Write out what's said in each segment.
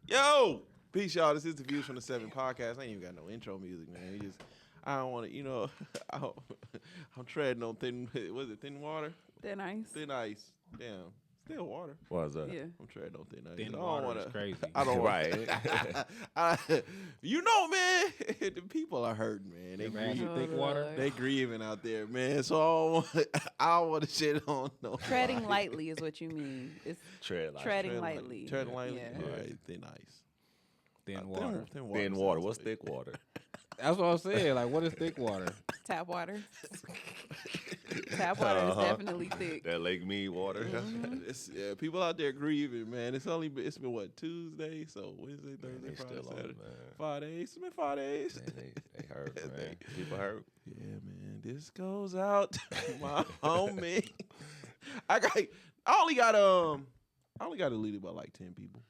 Yo, peace, y'all. This is the Views from the Seven podcast. I ain't even got no intro music, man. I don't want to, I'm treading on thin. Was it thin water? Thin ice. Thin ice. Damn, still water. Why is that? Yeah. I'm treading on thin ice. Thin I don't water wanna, is crazy. I don't want. Right. Man, the people are hurting, man. They Ever had some grieving. thick water? They grieving out there, man. So I don't want to shit on no. Treading lightly is what you mean. It's Tread like treading lightly. Treading lightly. Yeah. All right, thin ice. Thin water. Thin water. What's thick water? That's what I'm saying. Like, what is thick water? Tap water. Tap water is definitely thick. That Lake Mead water. People out there grieving, man. It's been what, Tuesday? So Wednesday, Thursday, They Friday, still on Saturday. it, man. 5 days. It's been 5 days. Man, they hurt, man. People hurt. Yeah, man. This goes out to my homie. I only got deleted by like 10 people.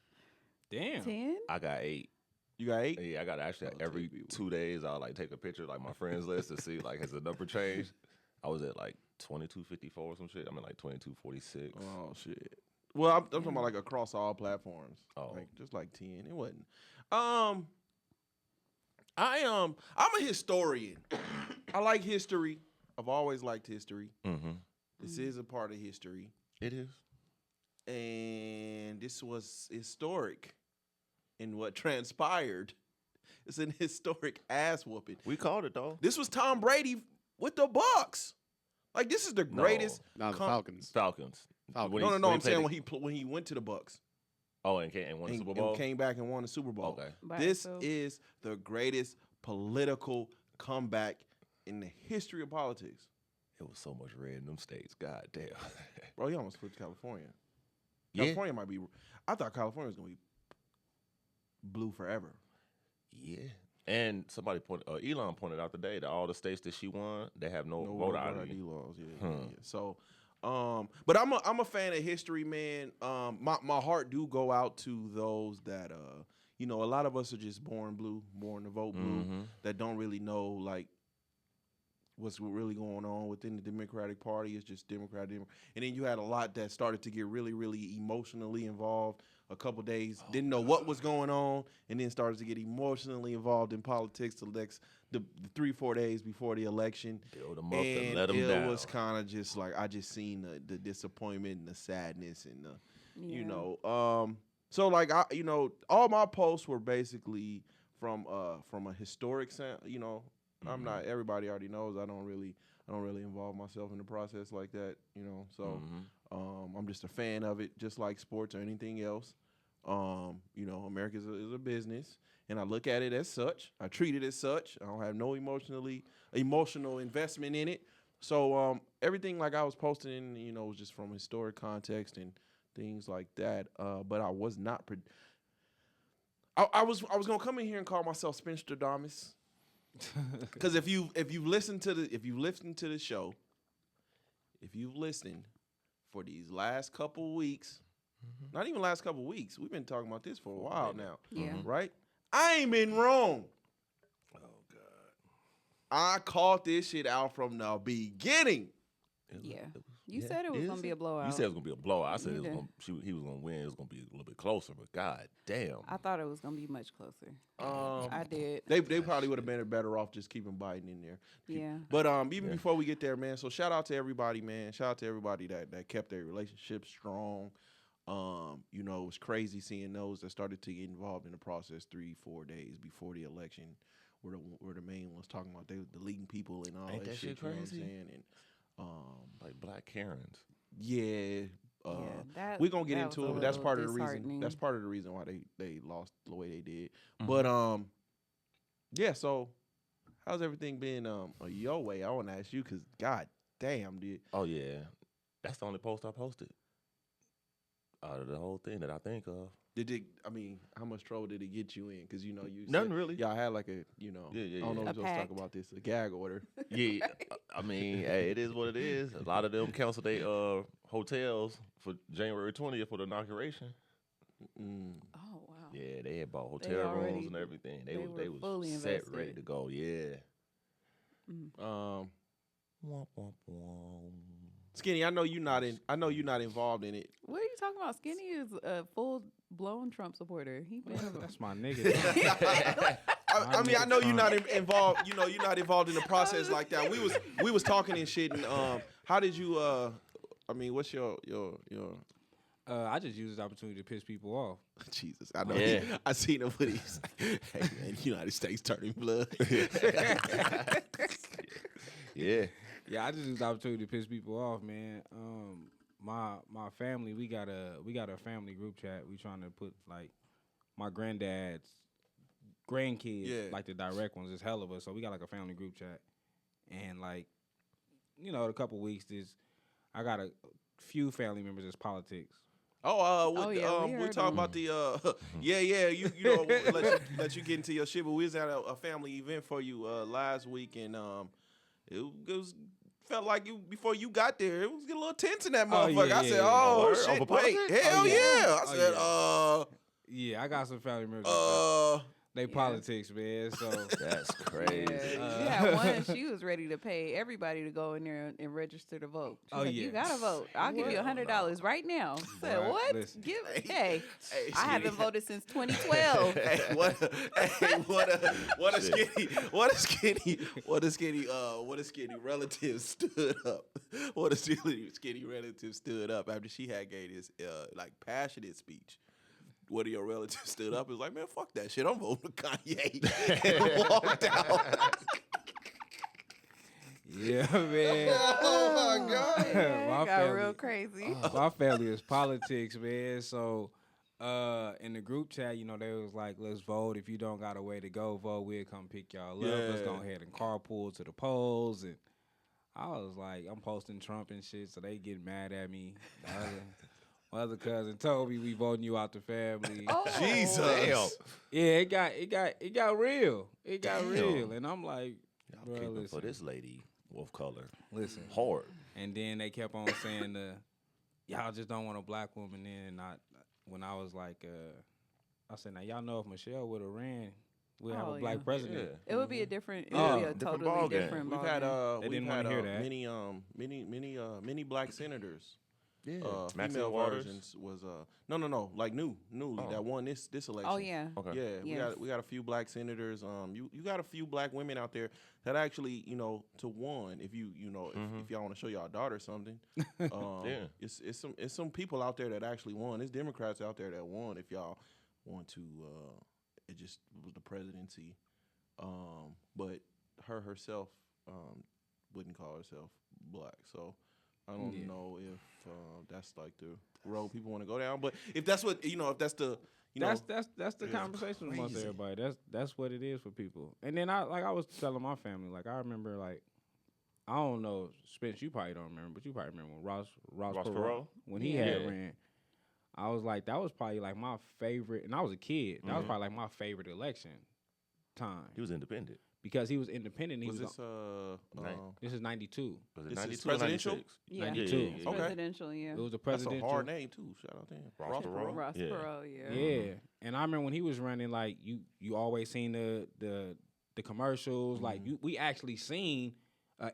Damn. 10? I got 8. You got 8? Yeah, I got actually Oh, every 10 people. 2 days I'll like take a picture of like my friends list to see like has the number changed. I was at like 2254 or some shit. I'm at like 2246. Oh shit. Well, I'm talking about like across all platforms. Oh. Like just like 10. It wasn't. I'm a historian. I like history. I've always liked history. Mm-hmm. This is a part of history. It is. And this was historic in what transpired. It's an historic ass whooping. We called it though. This was Tom Brady with the Bucks. Like this is the greatest. No, the Falcons. Falcons. Falcons. No. I'm saying played when he went to the Bucks and won the Super Bowl. and came back and won the Super Bowl. Okay. By This itself. is the greatest political comeback in the history of politics. It was so much red in them states. God damn. Bro, you almost flipped California. Yeah. California might be. I thought California was gonna be blue forever. Yeah. And somebody Elon pointed out today that all the states that she won, they have no voter ID. laws. Yeah. So, but I'm a fan of history, man. My heart do go out to those that a lot of us are just born blue, born to vote blue, that don't really know like what's really going on within the Democratic Party. It's just Democrat. And then you had a lot that started to get really, really emotionally involved. A couple days, didn't know what was going on, and then started to get emotionally involved in politics the 3-4 days before the election. Build them up and let them down. It was kind of just like I just seen the disappointment and the sadness and so like all my posts were basically from a historic sense. I'm not. Everybody already knows I don't really involve myself in the process like that. So I'm just a fan of it, just like sports or anything else. America is a business, and I look at it as such. I treat it as such. I don't have no emotional investment in it. So everything like I was posting, was just from historic context and things like that. But I was not. I was gonna come in here and call myself Spinster Damas. Because if you've listened to the show, if you've listened for these last couple weeks, not even last couple weeks, we've been talking about this for a while now. Yeah. Right? I ain't been wrong. Oh God. I called this shit out from the beginning. Yeah. You said it was going to be a blowout. You said it was gonna be a blowout. I said You did. he was gonna win. It was gonna be a little bit closer. But God damn. I thought it was going to be much closer. I did. They probably would have been better off just keeping Biden in there. Yeah. But even before we get there, man, so shout out to everybody, man. Shout out to everybody that kept their relationship strong. It was crazy seeing those that started to get involved in the process 3-4 days before the election, were the main ones talking about they were deleting people and all Ain't that shit you know what I'm crazy? saying? And Like black Karens. yeah. That- We're gonna get that into was it, a but that's little part of the reason. disheartening. That's part of the reason why they lost the way they did. But yeah. So how's everything been your way? I want to ask you because God damn, dude. Oh yeah. That's the only post I posted. Out of the whole thing that I think of. How much trouble did it get you in? Because you Nothing said, really. Y'all had like a, Yeah. I don't know if A you're supposed to talk pact. about this, a gag order. Yeah, hey, it is what it is. A lot of them canceled their hotels for January 20th for the inauguration. Oh, wow. Yeah, they had bought They hotel already- rooms and everything. They were was fully set, invested. ready to go. Yeah. Um, Womp, womp, womp. Skinny, I know you're not involved in it. What are you talking about? Skinny is a full-blown Trump supporter. He been That's my nigga. I mean, I know you're not involved. You know, you're not involved in the process like that. We was talking and shit. And how did you? I mean, what's your? I just use this opportunity to piss people off. Jesus, I know. Yeah. I seen him with his. Hey man, United States turning blood. Yeah. Yeah, I just use the opportunity to piss people off, man. My family, we got a family group chat. We trying to put like my granddad's grandkids, Yeah. like the direct ones, is hell of us. So we got like a family group chat, and like, in a couple weeks, I got a few family members that's politics. We talking about the you know let you get into your shit, but we was at a family event for you last week, and it was felt like before you got there, it was getting a little tense in that motherfucker. yeah, I said, yeah. oh Word? shit, Over wait, politics? hell yeah. I Oh, said, Yeah, I got some family members. They Yeah. politics, man. So That's crazy. Yeah, you had one. She was ready to pay everybody to go in there and register to vote. She's like, yeah. you gotta vote. I'll give you $100 right now. I said, Boy, what? listen. Hey, Hey, I haven't voted since 2012. hey, what a skinny relative stood up. What a skinny relative stood up after she had gave this like passionate speech. One of your relatives stood up and was like, man, fuck that shit. I'm voting for Kanye. And walked out. yeah, man. Oh, my God. Yeah, My it got family- real crazy. My family is politics, man. So in the group chat, they was like, let's vote. If you don't got a way to go vote, we'll come pick y'all up. Let's go ahead and carpool to the polls. And I was like, I'm posting Trump and shit, so they get mad at me. My other cousin told me we voting you out the family. Oh. Jesus. Damn. Yeah, it got real. It got Damn. real. And I'm like, Y'all bro, keeping listen. for this lady, wolf color. Listen. Hard. And then they kept on saying y'all just don't want a black woman in. When I was like, I said, now y'all know if Michelle would have ran, we'd have Oh, a black yeah. president. It would be a different. It Yeah. would be a Different totally ballgame. different. We've had ballgame. They we've didn't wanna had hear that. many black senators. Yeah. Female Maxine Waters. versions was no like new Oh. that won this election. Oh yeah. Okay. Yeah, Yes. we got a few black senators. You got a few black women out there that actually to one. If if y'all want to show y'all daughter something, Yeah. it's some people out there that actually won. There's Democrats out there that won. If y'all want to, it just was the presidency. But her herself wouldn't call herself black. So I don't know if that's like the road people want to go down. But if that's what if that's the That's the conversation amongst crazy. everybody. That's what it is for people. And then I was telling my family, like I remember I don't know, Spence, you probably don't remember, but you probably remember when Ross Perot, when he had Yeah. ran. I was like, that was probably like my favorite, and I was a kid. That was probably like my favorite election time He was independent. because he was independent. He was was this this is 92. Was it This is 92 or presidential? 96? Yeah. 92. Yeah. Okay. Presidential. Yeah. It was a that's a presidential. hard name too. Shout out to him. Ross Perot. Ross Yeah. Perot. Yeah. Yeah, and I remember when he was running, like you always seen the commercials. Like we actually seen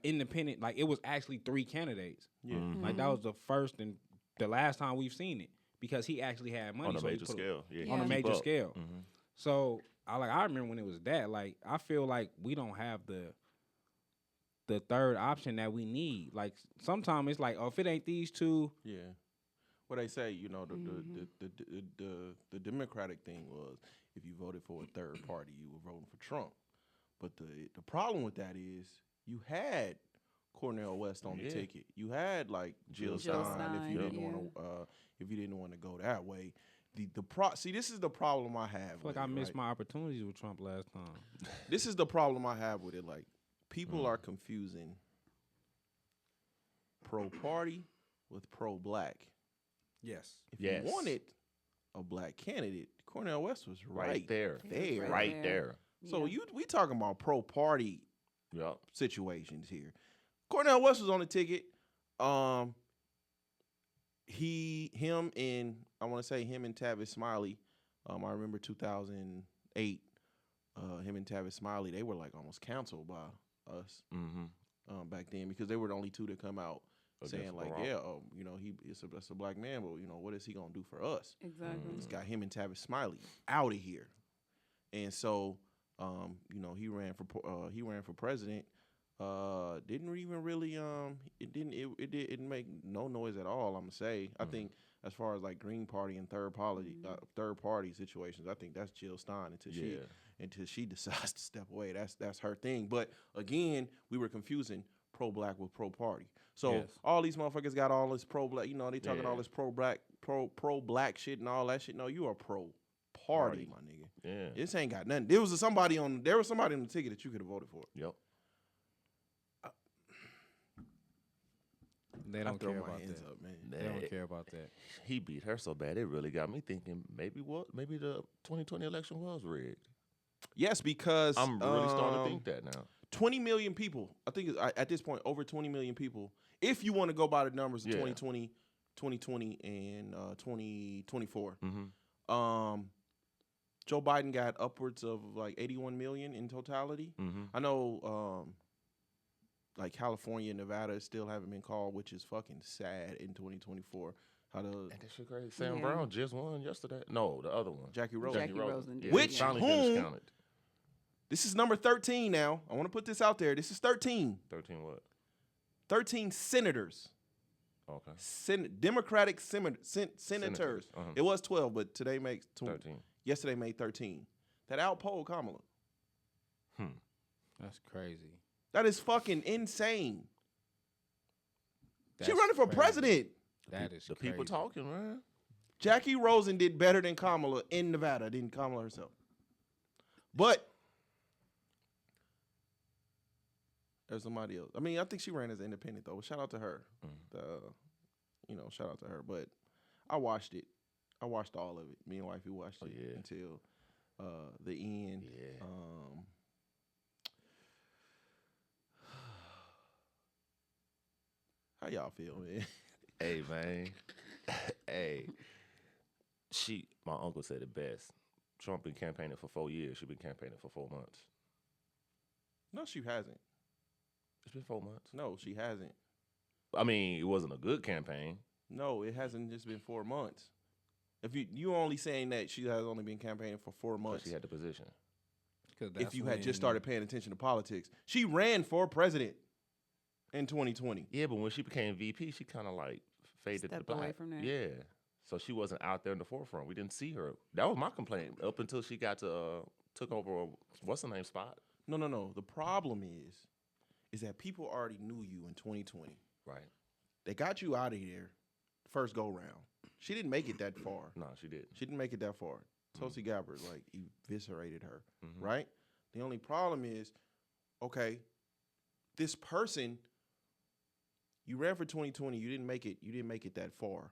independent. Like it was actually 3 candidates. Yeah. Like that was the first and the last time we've seen it because he actually had money On a so he major put- scale. Yeah. On a Yeah. major Keep up. scale. Mhm. So I remember when it was that. Like I feel like we don't have the third option that we need. Like sometimes it's like, oh, if it ain't these two, Yeah. What they say, the Democratic thing was if you voted for a third party, you were voting for Trump. But the problem with that is you had Cornel West on the Yeah. ticket. You had like Jill Jill Stein, if Stein, you didn't want to go that way. See, this is the problem I have. I feel with like I it, missed right? my opportunities with Trump last time. This is the problem I have with it. Like, people are confusing pro-party with pro-black. Yes. If Yes. you wanted a black candidate, Cornel West was Right there. there. Right there. there. So Yeah. we talking about pro-party Yep. situations here. Cornel West was on the ticket. Him and Tavis Smiley. I remember 2008. Him and Tavis Smiley, they were like almost canceled by us Mm-hmm. back then because they were the only two to come out saying like, Barack. yeah, you know, it's a black man, but you know, what is he gonna do for us? Exactly. It's got him and Tavis Smiley out of here, and so, you know, he ran for president. Didn't even really it didn't make no noise at all. I'm gonna say. I think as far as like Green Party and third party situations, I think that's Jill Stein until she decides to step away. That's her thing. But again, we were confusing pro-black with pro-party. So all these motherfuckers got all this pro-black. You know, they talking all this pro-black shit and all that shit. No, you are pro-party, my nigga. Yeah. This ain't got nothing. There was somebody on the ticket that you could have voted for. Yep. They don't care about that. Up, man. They don't care about that. He beat her so bad, it really got me thinking maybe the 2020 election was rigged. Yes, because I'm really starting to think that now. 20 million people. I think at this point over 20 million people. If you want to go by the numbers of 2020 and 2024. Joe Biden got upwards of like 81 million in totality. I know like California and Nevada still haven't been called, which is fucking sad in 2024. And that shit crazy. Sam Brown just won yesterday. No, the other one. Jackie Rosen. Jackie Rosen did. Which finally been discounted. This is number 13 now. I want to put this out there. This is 13. 13 what? 13 senators. Okay. Democratic senators. It was 12, but today makes 13. Yesterday made 13. That outpolled Kamala. That's crazy. That is fucking insane. That's She running for crazy. president. That is the crazy. people talking, man. Jackie Rosen did better than Kamala in Nevada than Kamala herself. But there's somebody else. I mean, I think she ran as an independent though. Shout out to her. Shout out to her. But I watched it. I watched all of it. Me and wifey watched it until the end. Yeah. How y'all feel, man? Hey, man. Hey. My uncle said it best. Trump been campaigning for 4 years. She been campaigning for 4 months. No, she hasn't. It's been 4 months. No, she hasn't. I mean, it wasn't a good campaign. No, it hasn't just been 4 months. If you only saying that she has only been campaigning for 4 months. But she had the position. If you had just started paying attention to politics, she ran for president in 2020. Yeah, but when she became VP, she kind of like faded Stepped the black. away from that. Yeah, so she wasn't out there in the forefront. We didn't see her. That was my complaint up until she got to took over. What's the name spot? No. The problem is that people already knew you in 2020. Right. They got you out of here first go round. She didn't make it that far. No, she didn't. She didn't make it that far. Tulsi Gabbard like eviscerated her. Right. The only problem is, okay, this person. You ran for 2020. You didn't make it. You didn't make it that far.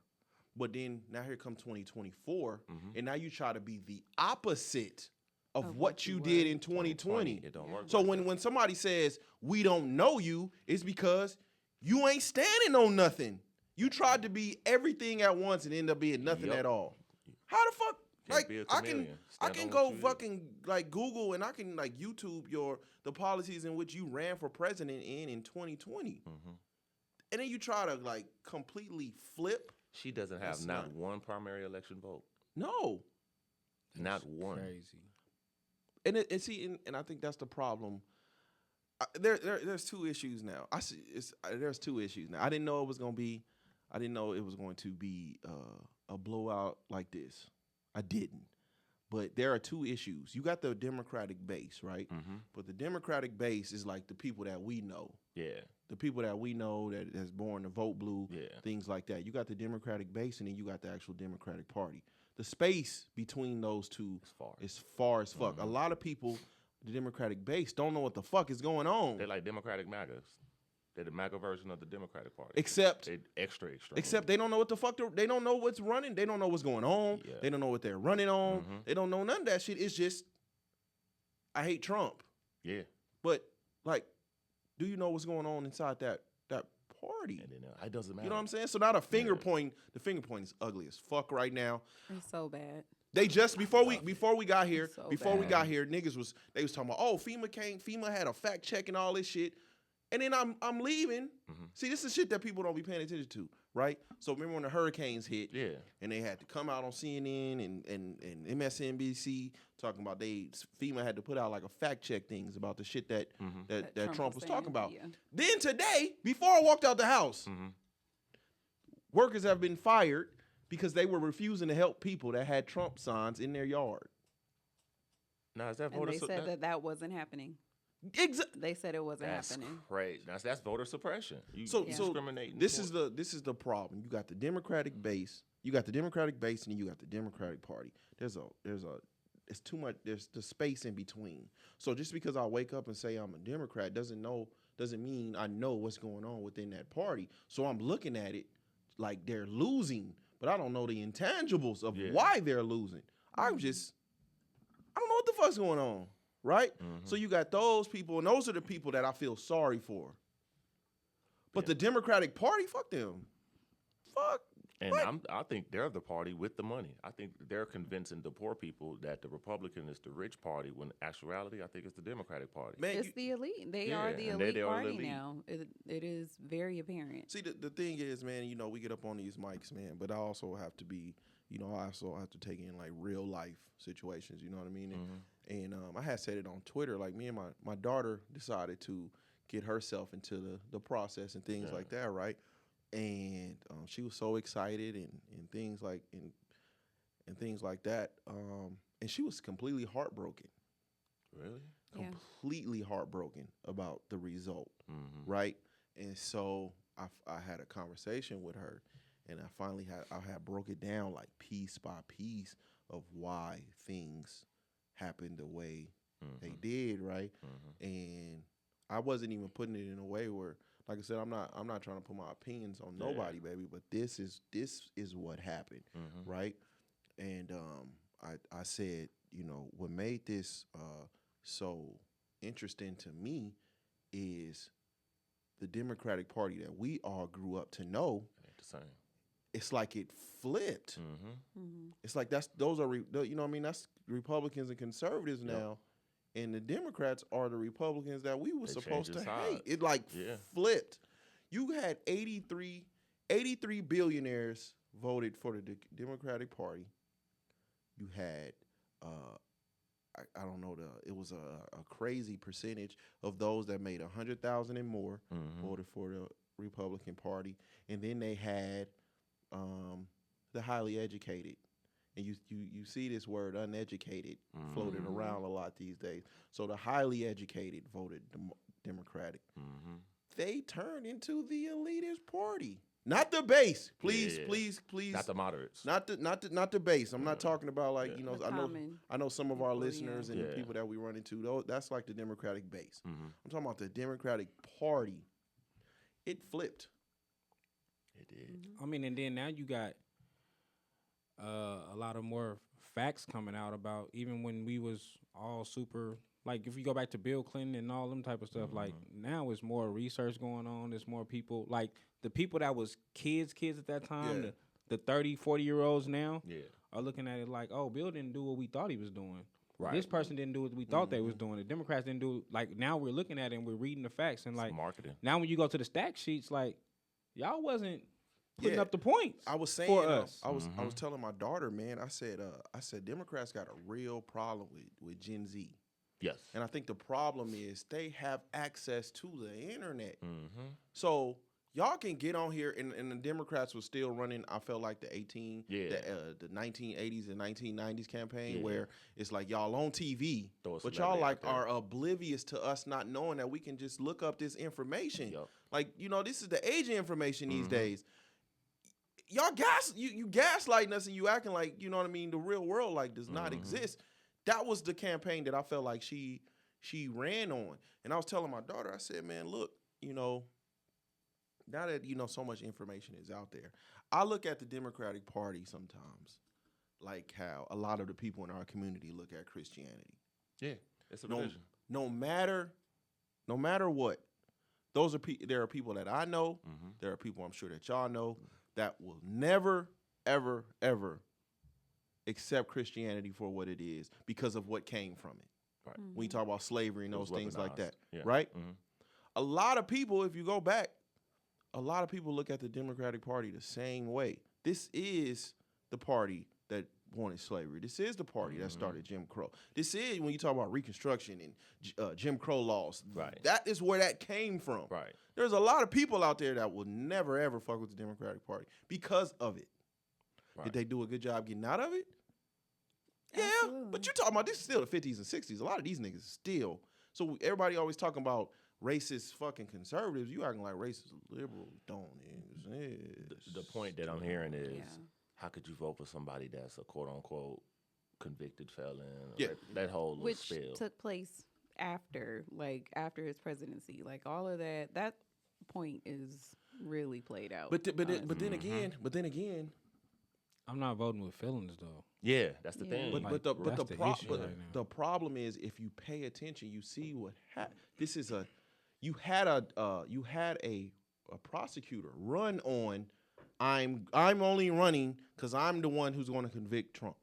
But then now here come 2024, and now you try to be the opposite of what you did in 2020. It don't work. So when somebody says we don't know you, it's because you ain't standing on nothing. You tried to be everything at once and end up being nothing at all. How the fuck? Can't be a chameleon. I can Stand on go what you fucking like Google and I can like YouTube the policies in which you ran for president in 2020. And then you try to like completely flip. She doesn't have not one primary election vote. No, not one. Crazy. And I think that's the problem. There's two issues now. There's two issues now. I didn't know it was going to be a blowout like this. I didn't. But there are two issues. You got the Democratic base, right? But the Democratic base is like the people that we know. Yeah. The people that we know that has born to vote blue, Yeah. things like that. You got the Democratic base, and then you got the actual Democratic Party. The space between those two is far as fuck. A lot of people, the Democratic base, don't know what the fuck is going on. They're like Democratic MAGAs. They're the MAGA version of the Democratic Party. Except they extra. Except they don't know what the fuck. They don't know what's running. They don't know what's going on. Yeah. They don't know what they're running on. They don't know none of that shit. It's just, I hate Trump. Yeah. But like, do you know what's going on inside that party? And then it doesn't matter. You know what I'm saying? So now the finger point is ugly as fuck right now. It's so bad. They just before we got here, So niggas was talking about, oh, FEMA had a fact check and all this shit. and then I'm leaving. Mm-hmm. See, this is shit that people don't be paying attention to, right? So remember when the hurricanes hit, Yeah. and they had to come out on CNN and MSNBC talking about FEMA had to put out like a fact check things about the shit that that Trump was talking about. Yeah. Then today, before I walked out the house, workers have been fired because they were refusing to help people that had Trump signs in their yard. Now is that And voter? they said that wasn't happening. They said it wasn't That's happening. crazy. That's voter suppression. So discriminating. this is the problem. You got the Democratic base. You got the Democratic base, and then you got the Democratic Party. It's too much. There's the space in between. So just because I wake up and say I'm a Democrat doesn't mean I know what's going on within that party. So I'm looking at it like they're losing, but I don't know the intangibles of why they're losing. I don't know what the fuck's going on. Right? So you got those people, and those are the people that I feel sorry for. But the Democratic Party, fuck them. Fuck. And I think they're the party with the money. I think they're convincing the poor people that the Republican is the rich party, when in actuality, I think it's the Democratic Party. Man, It's the elite. They are the and elite they are the party elite. now. It is very apparent. See, the thing is, man, you know, we get up on these mics, man, but I also have to be, you know, I also have to take in like real life situations, you know what I mean? And I had said it on Twitter, like me and my daughter decided to get herself into the process and things like that, right? And she was so excited and things like and things like that. And she was completely heartbroken. Really? Completely heartbroken about the result, right? And so I had a conversation with her, and I had broke it down like piece by piece of why things happened the way they did, right? And I wasn't even putting it in a way where, like I said, I'm not trying to put my opinions on nobody, baby, but this is what happened, right? And I said, you know, what made this so interesting to me is the Democratic Party that we all grew up to know. Ain't the same. It's like it flipped. It's like those are you know what I mean? That's Republicans and conservatives now, and the Democrats are the Republicans that we were supposed to hate. It like flipped. You had 83 billionaires voted for the Democratic Party. You had I don't know, it was a crazy percentage of those that made 100,000 and more voted for the Republican Party, and then they had the highly educated, and you see this word uneducated floated around a lot these days. So the highly educated voted Democratic. They turned into the elitist party. Not the base, please. Not the moderates. Not the base. I'm not talking about like you know. The I know some of our people, listeners and the people that we run into. That's like the Democratic base. I'm talking about the Democratic Party. It flipped. It did. I mean, and then now you got a lot of more facts coming out about even when we was all super. Like if you go back to Bill Clinton and all them type of stuff, like now it's more research going on. There's more people, like the people that was kids at that time, the 30, 40-year-olds now are looking at it like, oh, Bill didn't do what we thought he was doing. Right. This person didn't do what we thought they was doing. The Democrats didn't do, like now we're looking at it and we're reading the facts. And like marketing. Now when you go to the stack sheets, like y'all wasn't putting up the points. I was saying, for us. I was telling my daughter, man, I said Democrats got a real problem with Gen Z. Yes. And I think the problem is they have access to the internet. So y'all can get on here, and the Democrats were still running, I felt like the 1980s and 1990s campaign where it's like y'all on TV, but y'all like are oblivious to us not knowing that we can just look up this information. Like, you know, this is the age of information these days. Y'all you gaslighting us and you acting like, you know what I mean, the real world like does not exist. That was the campaign that I felt like she ran on. And I was telling my daughter, I said, man, look, you know, now that, you know, so much information is out there, I look at the Democratic Party sometimes like how a lot of the people in our community look at Christianity. Yeah, it's a religion. No matter what, there are people that I know, there are people I'm sure that y'all know that will never, ever, ever accept Christianity for what it is because of what came from it. Right. When you talk about slavery and those things like that, Yeah. right? a lot of people, if you go back, a lot of people look at the Democratic Party the same way. This is the party that wanted slavery. This is the party that started Jim Crow. This is when you talk about Reconstruction and Jim Crow laws. Right. That is where that came from. Right. There's a lot of people out there that will never ever fuck with the Democratic Party because of it. Right. Did they do a good job getting out of it? Yeah, Absolutely. but you're talking about this is still the 50s and 60s. A lot of these niggas still. So everybody always talking about racist fucking conservatives. You acting like racist liberals don't exist. The point that I'm hearing is, Yeah. how could you vote for somebody that's a quote unquote convicted felon? Yeah. That whole little Which spiel. took place after his presidency. Like all of that. That point is really played out. But then Mm-hmm. again, I'm not voting with feelings though. Yeah, that's the Yeah. thing. but Like, the that's the issue right now. the problem is if you pay attention, you see what this is you had a prosecutor run on I'm only running because I'm the one who's going to convict Trump.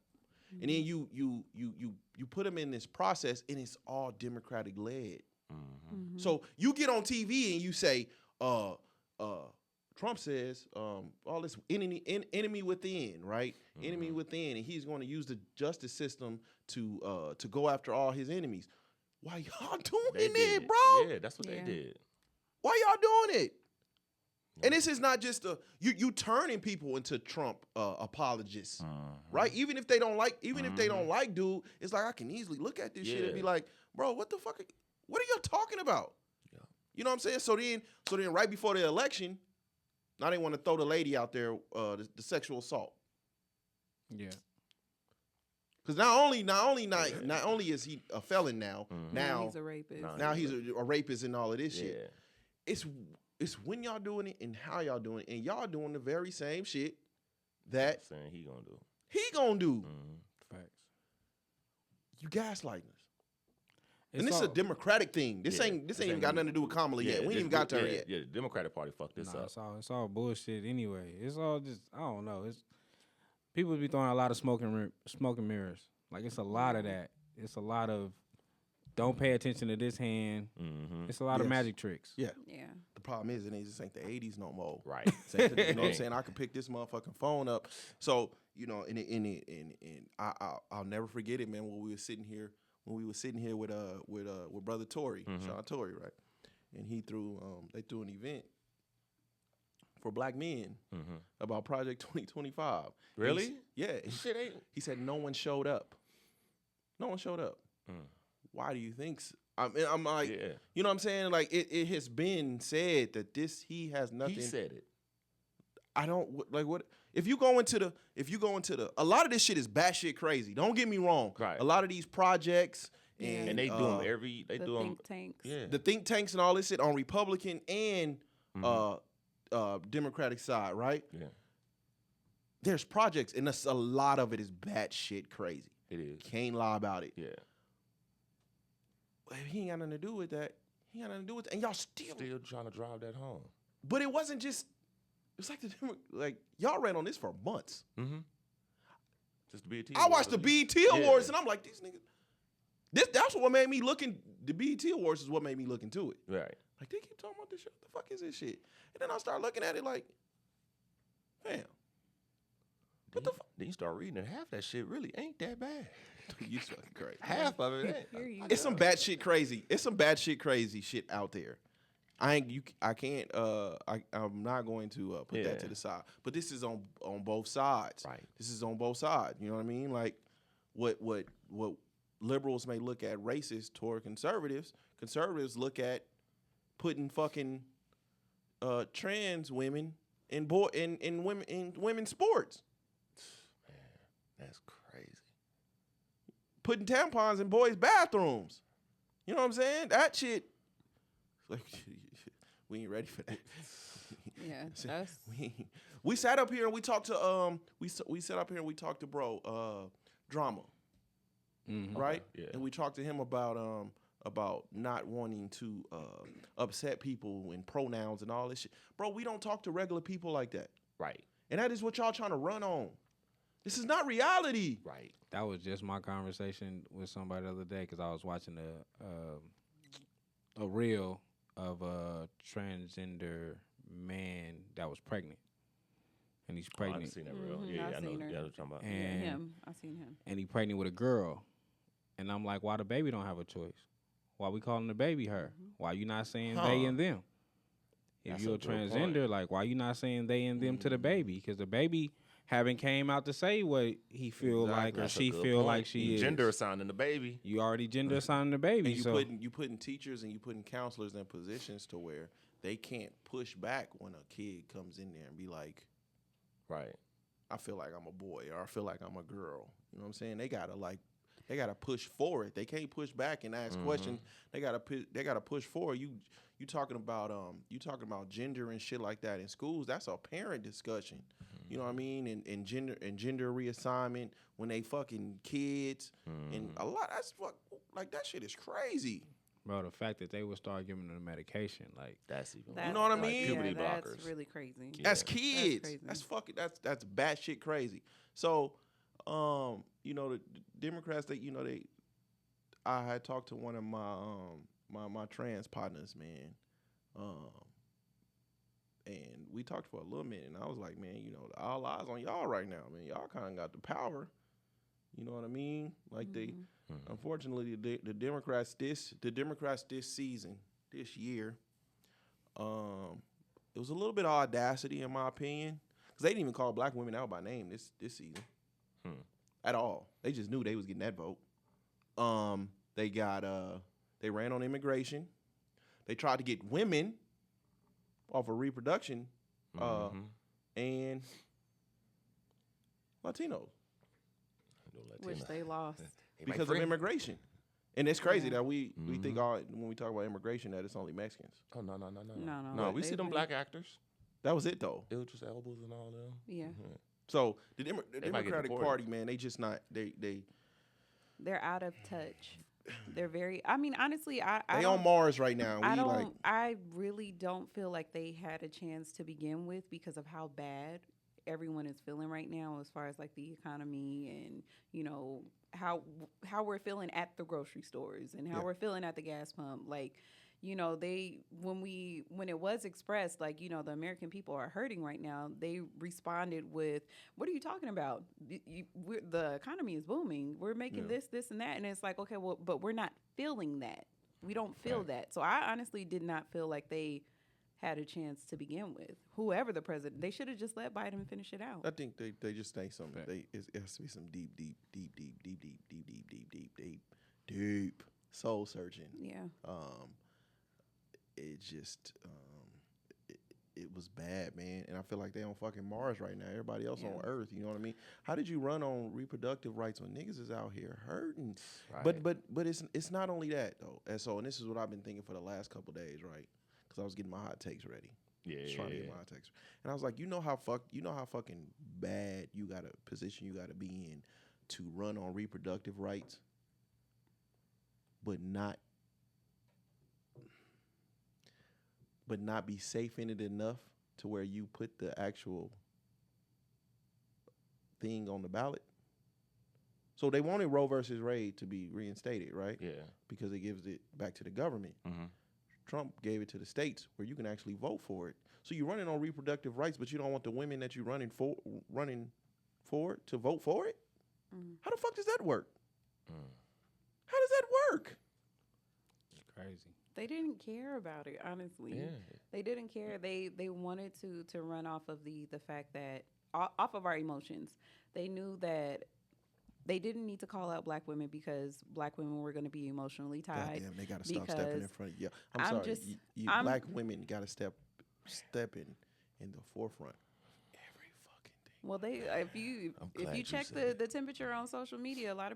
And then you put him in this process, and it's all Democratic led. Mhm. So you get on TV and you say, Trump says all this enemy within, right? Enemy within, and he's going to use the justice system to go after all his enemies. Why y'all They doing did it, bro? Yeah, that's what Yeah. they did. Why y'all doing it? And this is not just you turning people into Trump apologists, right? Even if they don't like, dude, it's like I can easily look at this shit and be Yeah. like, bro, what the fuck? What are y'all talking about? Yeah. You know what I'm saying? So then, right before the election, now they want to throw the lady out there, the sexual assault, Yeah. because not only is he a felon now, Now now he's a rapist. Nah. he's a rapist and all of this shit. Yeah. It's when y'all doing it and how y'all doing it, and y'all doing the very same shit that Saying he gonna do. he gonna do. Facts. You gaslighting us. It's And this is all- a Democratic thing. This Yeah. ain't even got nothing to do with Kamala yet. We ain't even got to her yet. Yeah, the Democratic Party fucked this Nah, up. it's all bullshit anyway. It's all just I don't know. It's people be throwing a lot of smoke and mirrors. Like it's a lot of that. It's a lot of don't pay attention to this hand. It's a lot of Yes. magic tricks. Yeah. Yeah. The problem is, it just ain't the 80s no more. Right. You know what I'm saying? I can pick this motherfucking phone up. So, you know, and I'll never forget it, man, when we were sitting here with Brother Tory, Sean Tory, right? And they threw an event for black men about Project 2025. Really? Yeah. Shit ain't. He said no one showed up. No one showed up. Why do you think so? I'm like, Yeah. you know what I'm saying? Like it has been said that he has nothing. He said it. I don't like what if you go into the a lot of this shit is batshit crazy. Don't get me wrong. Right. A lot of these projects Yeah. and And they do them they The do them. think tanks. Yeah. the think tanks and all this shit on Republican and Democratic side, right? Yeah. There's projects and a lot of it is batshit crazy. It is. Can't lie about it. Yeah. But he ain't got nothing to do with that. He ain't got nothing to do with that. And y'all still. Trying to drive that home. But it wasn't just. It's like y'all ran on this for months. Just the BET. I watched the BET Yeah. Awards and I'm like, these niggas. That's what made me looking. The BET Awards is what made me look into it. Right. Like they keep talking about this shit. What the fuck is this shit? And then I start looking at it like, fam, what the fuck? Then you start reading and half that shit really ain't that bad. You fucking crazy. Half of it ain't. Here you It's go. some bad shit crazy. It's some bad shit crazy shit out there. I'm not going to put that to Yeah. the side. But this is on both sides. Right. This is on both sides. You know what I mean? Like what liberals may look at racist toward conservatives. Conservatives look at putting fucking trans women in women's sports. That's crazy. Putting tampons in boys' bathrooms. You know what I'm saying? That shit. Like, we ain't ready for that. Yeah. That's We sat up here and we talked to we sat up here and we talked to Drama, right? Yeah. And we talked to him about not wanting to upset people and pronouns and all this shit. Bro, we don't talk to regular people like that. Right. And that is what y'all trying to run on. This is not reality. Right. That was just my conversation with somebody the other day because I was watching a reel of a transgender man that was pregnant, and he's I pregnant, haven't seen that real. Mhm, Yeah, I've I know. seen her. Yeah, what you're talking about. Yeah, and him. I seen him. and he pregnant with a girl, and I'm like, why the baby don't have a choice? Why we calling the baby her? Why you not saying they Huh. and them? If That's you're a a good point. transgender, like why you not saying they and them to the baby? Because the baby haven't came out to say what he feel like or That's a she good feel point. like she You is. gender assigning the baby. You already gender assigning the baby. And so you putting teachers and you putting counselors in positions to where they can't push back when a kid comes in there and be like, Right. I feel like I'm a boy or I feel like I'm a girl. You know what I'm saying? They gotta push forward. They can't push back and ask questions. They gotta push forward. You talking about gender and shit like that in schools. That's a parent discussion. You know what I mean? And gender reassignment when they fucking kids and a lot. Like that shit is crazy. bro, the fact that they would start giving them medication, like That's even. That's, know what I like, mean? Puberty that's blockers. really crazy. Yeah. That's kids. crazy. That's batshit crazy. So, you know, the Democrats, I had talked to one of my trans partners, man, and we talked for a little minute, and I was like, man, you know, all eyes on y'all right now, man. Y'all kind of got the power. You know what I mean? Like unfortunately, the Democrats this season, this year, it was a little bit of audacity in my opinion, because they didn't even call black women out by name this season at all. They just knew they was getting that vote. They ran on immigration. They tried to get women off of reproduction and Latinos Which they lost. because of immigration. And it's crazy that we think when we talk about immigration that it's only Mexicans. Oh no. No, We see they've them been- black actors. That was it though. Idris Elba's and all them. Yeah. So the They might get Democratic deported. Party, man, they just not they They're out of touch. They're very. I mean, honestly, I they don't, on Mars right now. I We don't. like I really don't feel like they had a chance to begin with because of how bad everyone is feeling right now, as far as like the economy and how we're feeling at the grocery stores and how we're feeling at the gas pump. Like, when it was expressed, like, the American people are hurting right now, they responded with, what are you talking about? The economy is booming. We're making this, and that. And it's like, okay, well, but we're not feeling that. We don't feel that. So I honestly did not feel like they had a chance to begin with. Whoever the president, they should have just let Biden finish it out. I think they just think something. It has to be some deep soul searching. Yeah. It just it was bad, man. And I feel like they on fucking Mars right now. Everybody else on Earth, you know what I mean? How did you run on reproductive rights when niggas is out here hurting? Right. But it's not only that though. And this is what I've been thinking for the last couple days, right? Because I was getting my hot takes ready. Just trying to get my hot takes. And I was like, you know how fucking bad you got a position you got to be in to run on reproductive rights, but not be safe in it enough to where you put the actual thing on the ballot. So they wanted Roe versus Wade to be reinstated, right? Yeah. Because it gives it back to the government. Trump gave it to the states where you can actually vote for it. So you're running on reproductive rights, but you don't want the women that you're running for to vote for it? How the fuck does that work? How does that work? it's crazy. They didn't care about it, honestly. Yeah. They didn't care. They wanted to run off of the fact that off of our emotions. They knew that they didn't need to call out black women because black women were going to be emotionally tied. Goddamn, they got to stop stepping in front of you. I'm sorry. just- you black women got to step in the forefront. Every fucking thing. Well, if you glad you check said the temperature on social media, a lot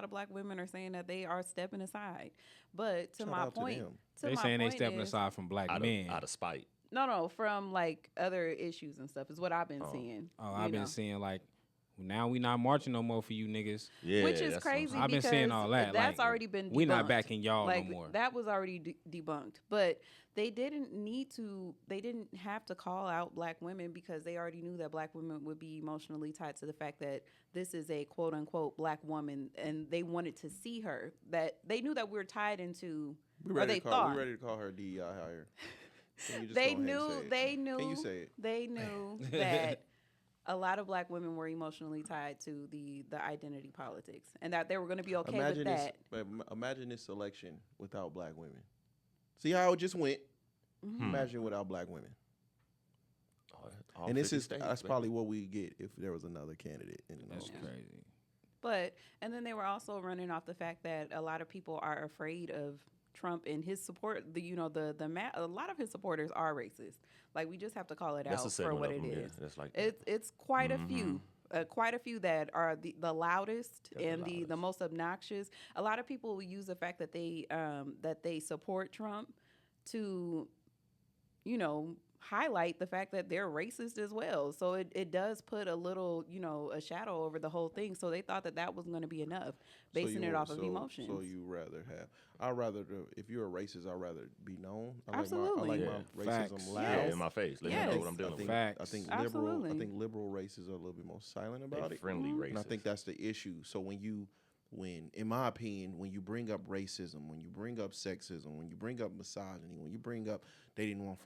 of black women are saying that they are stepping aside. But to Shout my out to point, them. They saying they stepping aside from black men. Out of spite. No, from like other issues and stuff is what I've been seeing. Oh, I've been seeing like Now we not marching no more for you niggas. Yeah, which is that's what I'm crazy. saying. I've been saying all that. That's like, already been debunked. we not backing y'all like, no more. That was already debunked. But they didn't need to. They didn't have to call out black women because they already knew that black women would be emotionally tied to the fact that this is a quote unquote black woman, and they wanted to see her. That they knew that we were tied into. We Or ready they to call, thought. we ready to call her DEI hire. Can you just They go ahead and knew. say it? They knew. Can you say it? They knew that. A lot of black women were emotionally tied to the identity politics, and that they were going to be okay with that. Imagine this election without black women. See how it just went. Mm-hmm. Imagine without black women. All And this 50 is states, that's baby. probably what we get if there was another candidate. That's crazy. But and then they were also running off the fact that a lot of people are afraid of Trump and his support. A lot of his supporters are racist. Like, we just have to call it That's a out for segment what of it them, yeah. is. That's like It's quite a few. Quite a few that are the loudest They're and the loudest. most obnoxious. A lot of people will use the fact that they support Trump to, highlight the fact that they're racist as well. So it does put a little, a shadow over the whole thing. So they thought that was going to be enough, basing it off of emotions. So you rather have? If you're a racist, I'd rather be known. Absolutely. I like my racism Facts. loud. Yeah, in my face. Let me know what I'm dealing with. I think Absolutely. liberal races are a little bit more silent about They it. friendly And I racists. think that's the issue. So in my opinion, when you bring up racism, when you bring up sexism, when you bring up misogyny, when you bring up they didn't want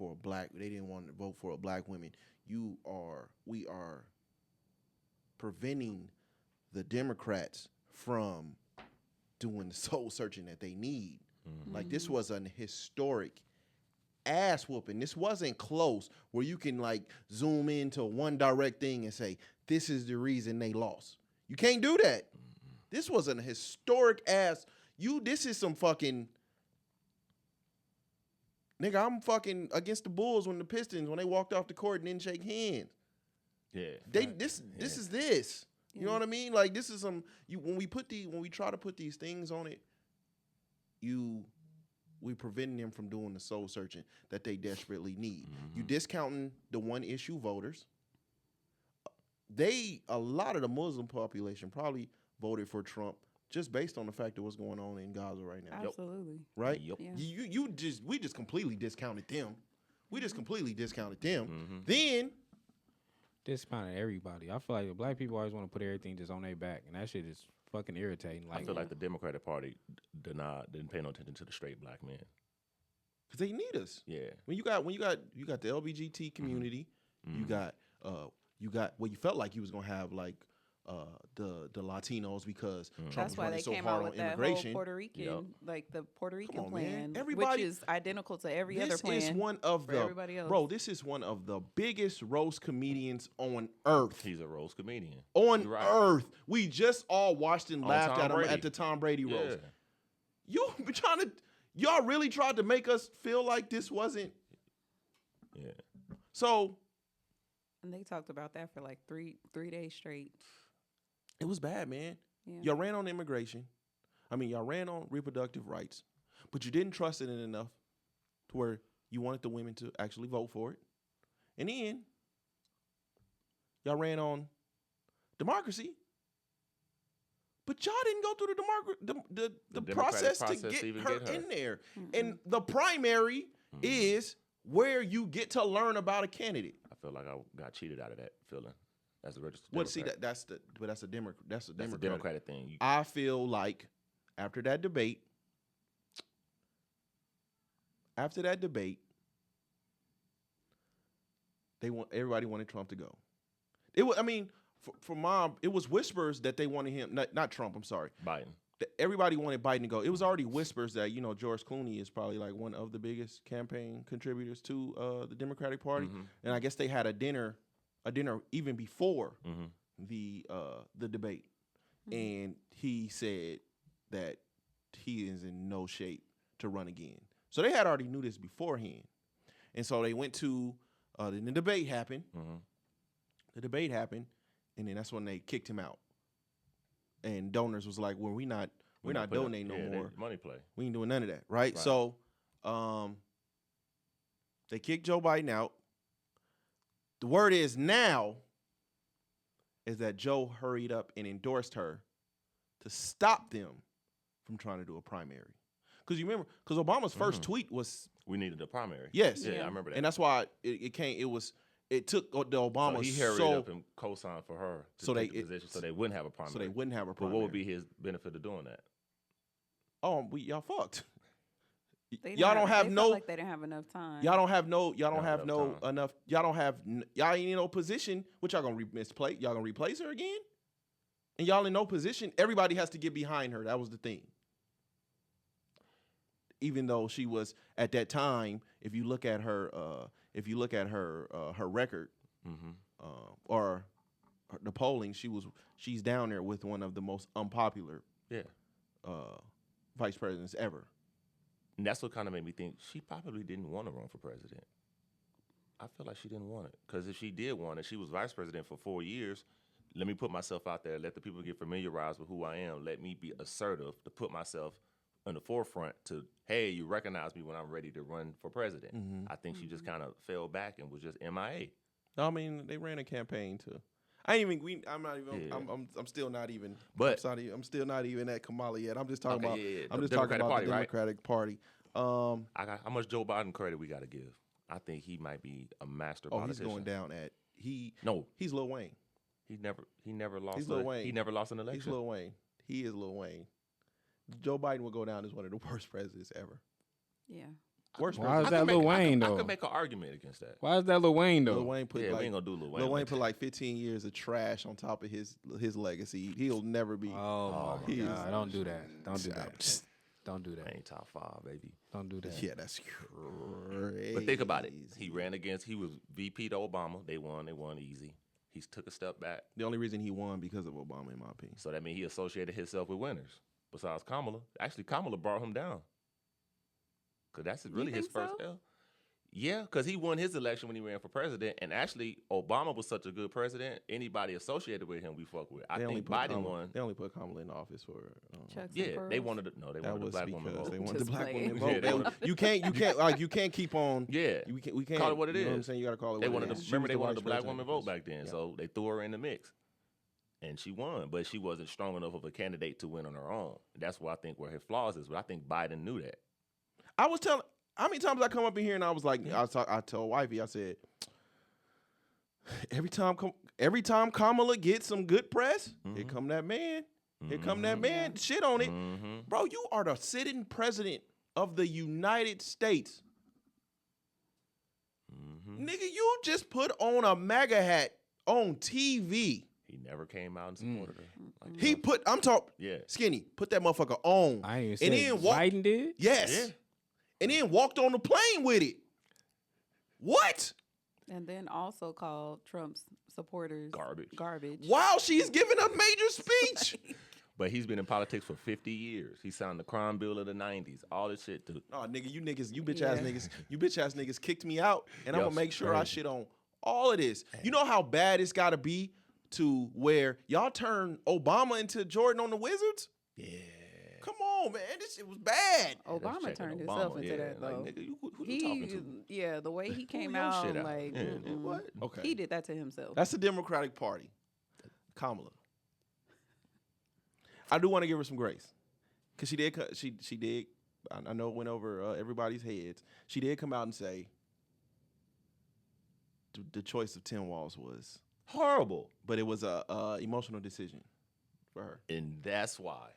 to vote for a black woman, we are preventing the Democrats from doing the soul searching that they need. Like, this was an historic ass whooping. This wasn't close where you can like zoom into one direct thing and say, this is the reason they lost. You can't do that. This was an historic ass. This is some fucking nigga. I'm fucking against the Bulls when they walked off the court and didn't shake hands. Yeah. This is this. You know what I mean? Like, this is some when we try to put these things on it, we preventing them from doing the soul searching that they desperately need. You discounting the one issue voters. A lot of the Muslim population probably voted for Trump just based on the fact of what's going on in Gaza right now. Absolutely. Right? Yep. Yeah. We just completely discounted them. Then Discounting everybody. I feel like the black people always want to put everything just on their back, and that shit is fucking irritating. I Like, feel like the Democratic Party didn't pay no attention to the straight black men. because they need us. Yeah. When you got the LBGT community, you got you felt like you was gonna have like the Latinos because Trump That's was why running they so came hard out on with that immigration. whole Puerto Rican, like the Puerto Rican on, man. plan, Everybody- which is identical to every other plan. This is one of for everybody else. bro. This is one of the biggest roast comedians on earth. He's a roast comedian. On You're right. earth, we just all watched and On laughed Tom at him Brady. at the Tom Brady Yeah. roast. Y'all really tried to make us feel like this wasn't. Yeah. So And they talked about that for like three days straight. it was bad, man. Yeah. Y'all ran on immigration. Y'all ran on reproductive rights, but you didn't trust it enough to where you wanted the women to actually vote for it. And then y'all ran on democracy, but y'all didn't go through the Democratic process to process get to even her get her. in there. And the primary is where you get to learn about a candidate. I feel like I got cheated out of that feeling. That's a registered Well, see Democrat. that's a Democrat. That's a That's a Democratic. Democratic thing. I feel like after that debate, everybody wanted Trump to go. It was, for mom, it was whispers that they wanted him, not Trump. I'm sorry. Biden. Everybody wanted Biden to go. It was already whispers that George Clooney is probably like one of the biggest campaign contributors to the Democratic Party, and I guess they had a dinner even before the debate, and he said that he is in no shape to run again. So they had already knew this beforehand, and so they went to then the debate happened. The debate happened, and then that's when they kicked him out. And donors was like, well, we're not donating no more. Money play. We ain't doing none of that, right? So they kicked Joe Biden out. The word is now is that Joe hurried up and endorsed her to stop them from trying to do a primary. Because you remember, because Obama's first tweet was, we needed a primary. yes. Yeah, I remember that. And that's why it took the Obama so he hurried up and co-signed for her to take the position so they wouldn't have a primary. So they wouldn't have a But primary. what would be his benefit of doing that? Oh, y'all fucked. They Y'all don't have they no. felt like they didn't have enough time. Y'all don't have no. Y'all don't Not have enough no time. enough. Y'all don't have. Y'all ain't in no position. What y'all gonna misplay? Y'all gonna replace her again? And y'all in no position. Everybody has to get behind her. That was the thing. Even though she was at that time, if you look at her, her record, or the polling, she's down there with one of the most unpopular, vice presidents ever. And that's what kind of made me think she probably didn't want to run for president. I feel like she didn't want it. Because if she did want it, she was vice president for 4 years. Let me put myself out there. Let the people get familiarized with who I am. Let me be assertive to put myself in the forefront to, hey, you recognize me when I'm ready to run for president. I think she just kind of fell back and was just MIA. I mean, they ran a campaign too. I'm not even. Yeah. I'm still not even. But I'm still not even at Kamala yet. I'm just talking about. I'm The just talking Democratic about Party, the right? Democratic Party. how much Joe Biden credit we got to give? I think he might be a master He's politician. going down at No, He's Lil Wayne. he never lost. He's Lil Wayne. He never lost an election. He's Lil Wayne. He is Lil Wayne. Joe Biden will go down as one of the worst presidents ever. Yeah. Worst Why is president. that Lil Wayne I though? could make an argument against that. Why is that Lil Wayne though? Lil Wayne put Yeah, we like ain't gonna do Lil Wayne. Lil Wayne like put that. like 15 years of trash on top of his legacy. He'll never be. Oh my he is- God! Don't do that. Don't do that. Don't do that. Ain't top 5, baby. Don't do that. Yeah, that's crazy. But think about it. He was VP to Obama. They won easy. He took a step back. The only reason he won because of Obama, in my opinion. So that means he associated himself with winners. Besides Kamala. Actually, Kamala brought him down. Because that's really his think first so? L. Yeah, because he won his election when he ran for president. And actually, Obama was such a good president, anybody associated with him, we fuck with. I think Biden won. They only put Kamala in office for. Chucks and Yeah, they pearls. wanted they That wanted the was black woman because vote. they wanted the Just black playing. women Yeah, vote. You can't keep on. Yeah. We can't Call it what it you know what I'm is. saying? You got to call it They what wanted it is. She remember was they wanted the vice black president woman vote because- back then, yeah. so they threw her in the mix, and she won. But she wasn't strong enough of a candidate to win on her own. That's where I think where her flaws is. But I think Biden knew that. I was telling. How many times I come up in here and I was like, I told wifey, I said, every time Kamala gets some good press, here come that man. Here come that man. Yeah. Shit on it, bro. You are the sitting president of the United States. Nigga, you just put on a MAGA hat on TV. He never came out and supported her. Like, He put, I'm talking, Yeah. Skinny, put that motherfucker on. I ain't And even then said walk- Biden did. Yes. Yeah. And then walked on the plane with it. What? And then also called Trump's supporters Garbage. While she's giving a major speech. But he's been in politics for 50 years. He signed the crime bill of the 90s. All this shit, dude. Oh, nigga, you bitch ass niggas kicked me out, and I'm Yo, gonna make sure I crazy. shit on all of this. You know how bad it's gotta be to where y'all turn Obama into Jordan on the Wizards? Yeah. Come on, man, this shit was bad. Obama checking turned Obama. himself into Yeah, that though. Like, nigga, who you talking to? Yeah, the way he came your out, shit out. like Yeah, what? Okay, He did that to himself. that's the Democratic Party. Kamala. I do want to give her some grace, cause she did. She did. I know it went over everybody's heads. She did come out and say the choice of 10 Walls was, Horrible. but it was a emotional decision for her. And that's why.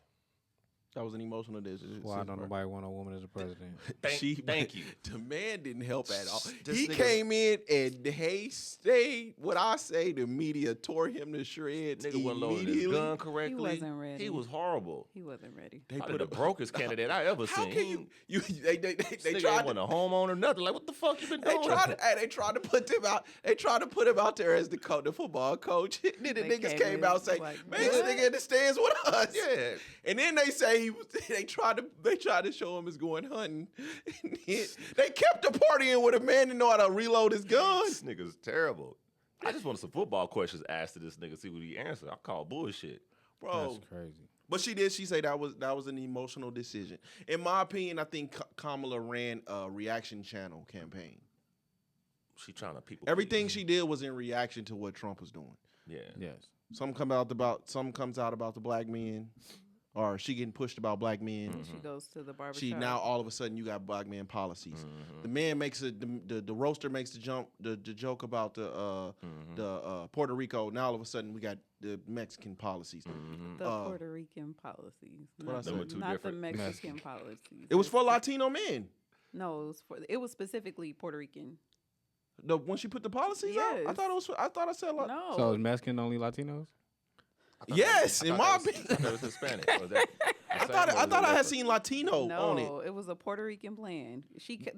That was an emotional decision. Why for don't her. nobody want a woman as a president? Thank you. The man didn't help at all. This He nigga- came in and they stayed. What I say, the media tore him to shreds Nigga wasn't loading his immediately. gun correctly. wasn't ready. He was horrible. He wasn't ready. They Probably put the a, brokest candidate I ever how seen. can you they Nigga tried ain't want a homeowner, nothing. Like, what the fuck you been They doing? tried to put him out. They tried to put him out there as the football coach. And then the They niggas came came in out and say, like, "Man, this what? nigga in the stands with us." Yeah. And then they say he was. They tried to show him as going hunting. And then they kept the party in with a man that know how to reload his gun. This nigga's terrible. I just wanted some football questions asked to this nigga, see what he answered. I call bullshit. Bro, That's crazy. but she did. She said that was an emotional decision. In my opinion, I think Kamala ran a reaction channel campaign. She trying to people. Everything she did was in reaction to what Trump was doing. Yeah. Yes. Some comes out about the black men, or she getting pushed about black men. She goes to the barbershop. She now all of a sudden you got black man policies. The man makes the roaster makes the joke about the Puerto Rico. Now all of a sudden we got the Mexican policies. The Puerto Rican policies, not the Mexican policies. It was for Latino men. No, it was specifically Puerto Rican. When she put the policies out, I thought I said no. So is Mexican only Latinos? Yes, in my opinion. I thought it was Hispanic. I thought I had seen Latino on it. No, it was a Puerto Rican plan.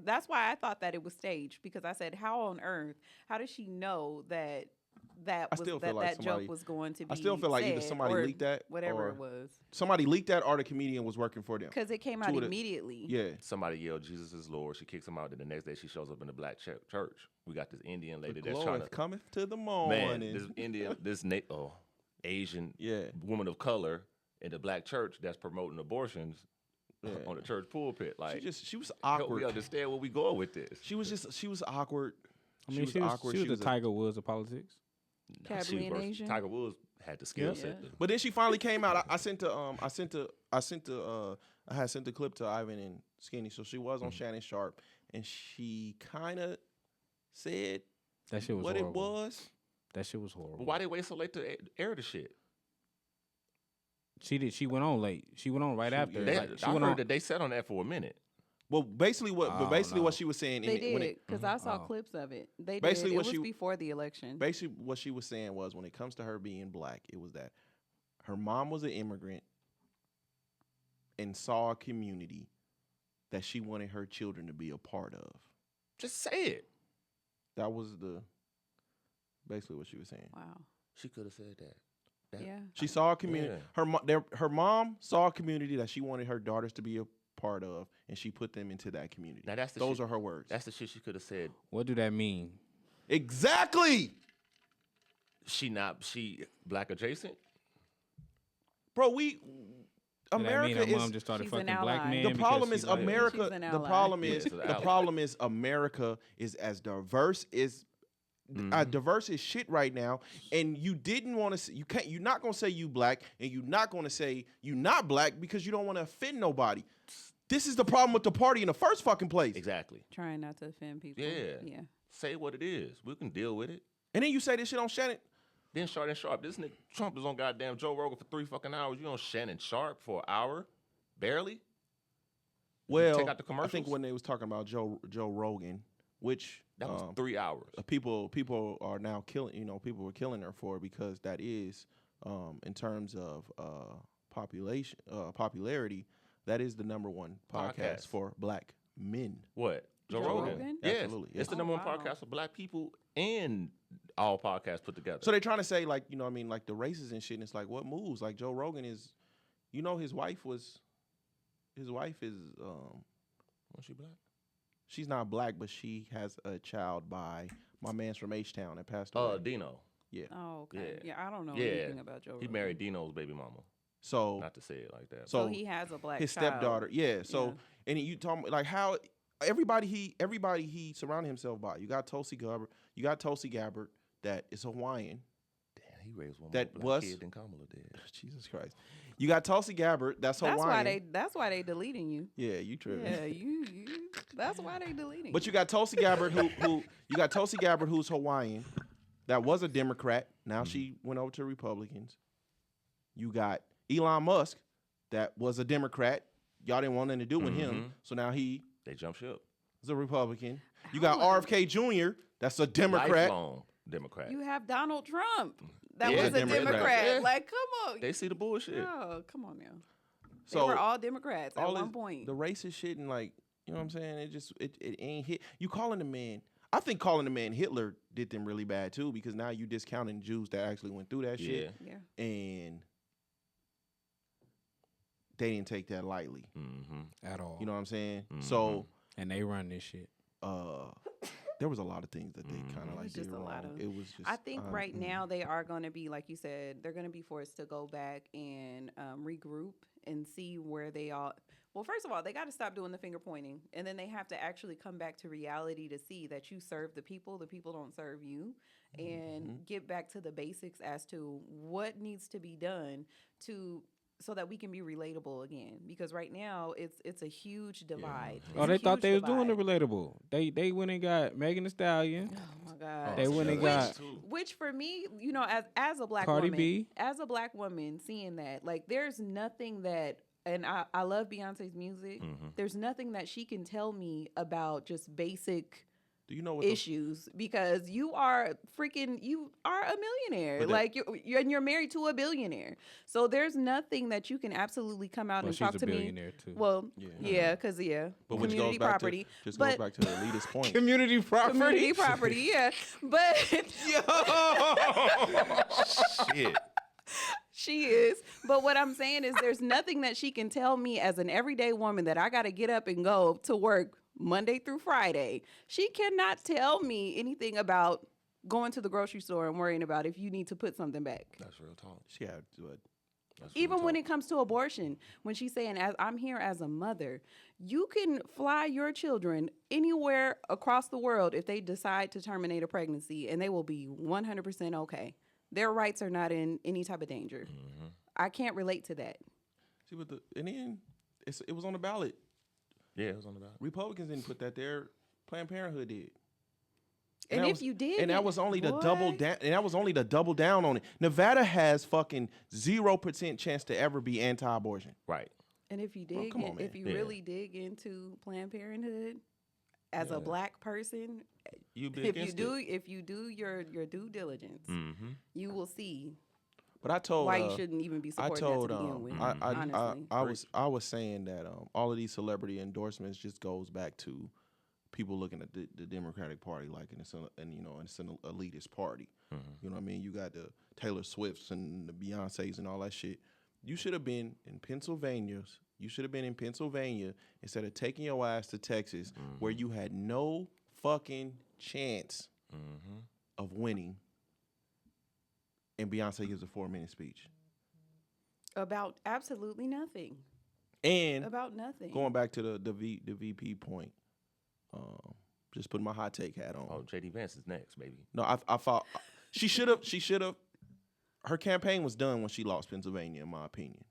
That's why I thought that it was staged, because I said, how on earth? How does she know that joke was going to be? I still feel like either somebody leaked that, whatever it was. Somebody leaked that, or the comedian was working for them. Because it came out immediately. Yeah. Somebody yelled, "Jesus is Lord." She kicks him out. Then the next day, she shows up in the black church. We got this Indian lady that's trying to coming to the morning. Man, this Indian, Asian woman of color in the black church that's promoting abortions on the church pulpit. Like she was awkward. Help me understand where we going with this. She was awkward. I mean, she was awkward. She was the Tiger Woods of politics. Cabby Asian. Tiger Woods had the skill set. But then she finally came out. I had sent the clip to Ivan and Skinny, so she was on Shannon Sharp, and she kind of said that shit was what horrible. It was. That shit was horrible. But why they wait so late to air the shit? She did. She went on late. She went on right after. I heard that they sat on that for a minute. Well, basically what she was saying. They did, because I saw clips of it. They basically did. It was before the election. Basically, what she was saying was, when it comes to her being black, it was that her mom was an immigrant and saw a community that she wanted her children to be a part of. Just say it. That was basically what she was saying. Wow. She could have said that. Yeah. She saw a community. Yeah. Her mom saw a community that she wanted her daughters to be a part of, and she put them into that community. Now those are her words. That's the shit she could have said. What do that mean? Exactly. She black adjacent? Bro, America is. Mom just started fucking black men. The problem is America. The problem is America is as diverse as diverse as shit right now, and you didn't want to say you're not gonna say you black, and you're not gonna say you not black because you don't want to offend nobody. This is the problem with the party in the first fucking place. Exactly. Trying not to offend people. Yeah. Say what it is. We can deal with it. And then you say this shit on Shannon. Then Shannon Sharp. This nigga Trump is on goddamn Joe Rogan for 3 fucking hours. You on Shannon Sharp for an hour? Barely? Well, take out the commercials? I think when they was talking about Joe Rogan, which that was 3 hours. People are now killing. People were killing her for it, because that is, in terms of popularity, that is the number one podcast for black men. What? Joe Rogan? Yes. Absolutely. It's the number one podcast for black people and all podcasts put together. So they're trying to say, like, like the races and shit, and it's like, what moves? Like, Joe Rogan is, his wife is, was she black? She's not black, but she has a child by my man's from H-Town that passed away. Dino. Yeah. Oh, okay. Yeah, I don't know anything about Joe Rogan. He married Dino's baby mama. So not to say it like that. So he has a black his child. Stepdaughter. Yeah. So and you talking like how everybody he surrounded himself by. You got Tulsi Gabbard that is Hawaiian. Damn, he raised one that more black kid than Kamala did. Jesus Christ. You got Tulsi Gabbard, that's Hawaiian. That's why they deleting you. Yeah, you tripping. Yeah, you that's why they deleting. But you got Tulsi Gabbard who's Hawaiian, that was a Democrat. Now she went over to Republicans. You got Elon Musk, that was a Democrat. Y'all didn't want nothing to do with him. So now they jump ship. He's a Republican. You got RFK Jr., that's a Democrat. Lifelong Democrat. You have Donald Trump. That was a Democrat. Yeah. Like, come on. They see the bullshit. Oh, come on now. So they were all Democrats at one point. The racist shit and like, you know what I'm saying? It ain't hit. You calling the man. I think calling the man Hitler did them really bad too, because now you discounting Jews that actually went through that shit. Yeah. And they didn't take that lightly at all. You know what I'm saying? So and they run this shit. there was a lot of things that they kind of It like was did just a wrong. lot of- It was just. I think right now they are going to be, like you said, they're going to be forced to go back and regroup and see where they are. Well, first of all, they got to stop doing the finger pointing, and then they have to actually come back to reality to see that you serve the people don't serve you, and get back to the basics as to what needs to be done to so that we can be relatable again. Because right now it's a huge divide. Oh, they thought they was doing the relatable. They went and got Megan Thee Stallion. Oh my God. They went and got Which for me, as a black Cardi woman, B. as a black woman, seeing that, like, there's nothing that, and I love Beyonce's music. There's nothing that she can tell me about just basic Do you know what issues because you are a millionaire. But Like you're married to a billionaire. So there's nothing that you can absolutely come out and she's talk a to me. billionaire too. Well, because But which community goes back property. to just but goes back to the elitist point. Community property. community property, yeah. But Shit. she is. But what I'm saying is there's nothing that she can tell me as an everyday woman that I got to get up and go to work Monday through Friday. She cannot tell me anything about going to the grocery store and worrying about if you need to put something back. That's real talk. She had what? That's real Even when talk. it comes to abortion, when she's saying, as I'm here as a mother, you can fly your children anywhere across the world if they decide to terminate a pregnancy, and they will be 100% okay. Their rights are not in any type of danger. I can't relate to that. See, but in the end, it was on the ballot. Yeah, it was on the ballot. Republicans didn't put that there. Planned Parenthood did. And that if was- you did, and that was only to boy. double down. And that was only to double down on it. Nevada has fucking 0% chance to ever be anti-abortion. Right. And if you Bro, dig, come on, man. if you Yeah. really dig into Planned Parenthood as a black person, You be if you against do, it. if you do your due diligence, you will see But I told why you shouldn't even be I supporting told that to begin with. I honestly, I was saying that all of these celebrity endorsements just goes back to people looking at the Democratic Party like it's an elitist party. You know what I mean? You got the Taylor Swifts and the Beyoncés and all that shit. You should have been in Pennsylvania. You should have been in Pennsylvania instead of taking your ass to Texas, where you had no fucking chance of winning. And Beyonce gives a 4-minute speech. about absolutely nothing. And About nothing. going back to the VP point, just putting my hot take hat on. Oh, JD Vance is next, baby. No, I thought she should have. Her campaign was done when she lost Pennsylvania, in my opinion.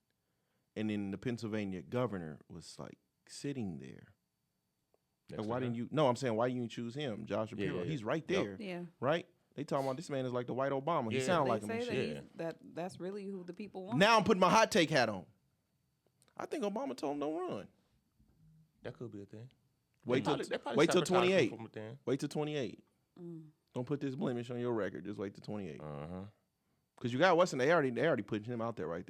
And then the Pennsylvania governor was like sitting there. Next Like, why to her. didn't you? No, I'm saying why you didn't choose him, Josh Shapiro? yeah. He's right Yep. there, Yeah. right? They talking about this man is like the white Obama. He Yeah. sound They like him. say And that, shit. that's really who the people want. Now I'm putting my hot take hat on. I think Obama told him don't run. That could be a thing. Wait till They probably wait till sabotaged him 28. from within. Wait till 28. Mm. Don't put this blemish on your record. Just wait till 28. Uh-huh. Because you got Weston, they already putting him out there right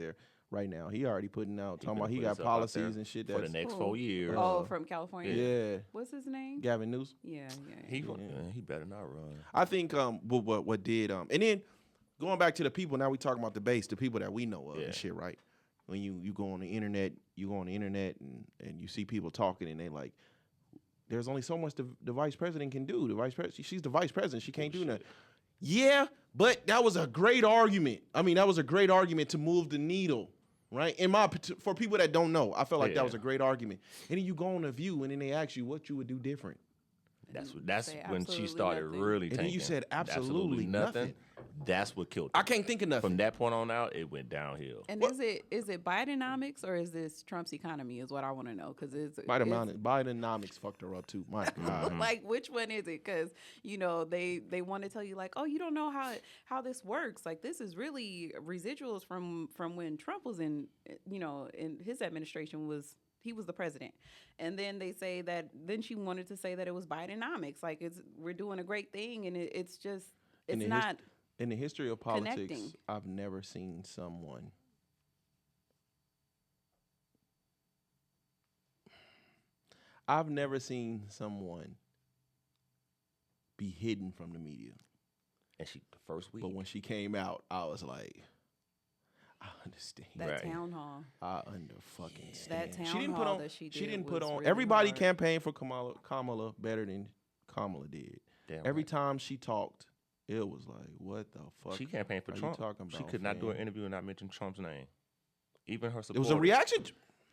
now. He already putting out talking about he put got himself out policies there and shit. for the That's next Who? 4 years. Oh, from California. yeah. What's his name? Gavin Newsom. Yeah. He better not run. I think what did and then going back to the people. Now we talking about the base, the people that we know of Yeah. and shit, right? When you go on the internet, and you see people talking and they like, there's only so much the vice president can do. The vice president, she's the vice president. She can't do nothing. Yeah, but that was a great argument. I mean, that was a great argument to move the needle, right? For people that don't know, I felt like that was a great argument. And then you go on a View, and then they ask you what you would do different. That's Say when she absolutely started nothing. really And then tanking. you said absolutely nothing. That's what killed I her. can't think of nothing. From that point on out, it went downhill. And is it Bidenomics or is this Trump's economy? Is what I want to know because Bidenomics fucked her up too. My God. like which one is it? Because they want to tell you like, oh, you don't know how this works. Like this is really residuals from when Trump was in his administration he was the president. And then they say that then she wanted to say that it was Bidenomics. Like we're doing a great thing and it's just it's not. In the history of politics, connecting. I've never seen someone be hidden from the media. And the first week. But when she came out, I was like, I understand. That Right. town hall. I understand. That town she didn't hall that she She did didn't put was on. really Everybody hard. campaigned for Kamala better than Kamala did. Damn every right. time she talked, it was like, what the fuck? She campaigned for are you Trump. talking She about, could not do an fam? interview and not mention Trump's name. Even her It supporters. was a reaction.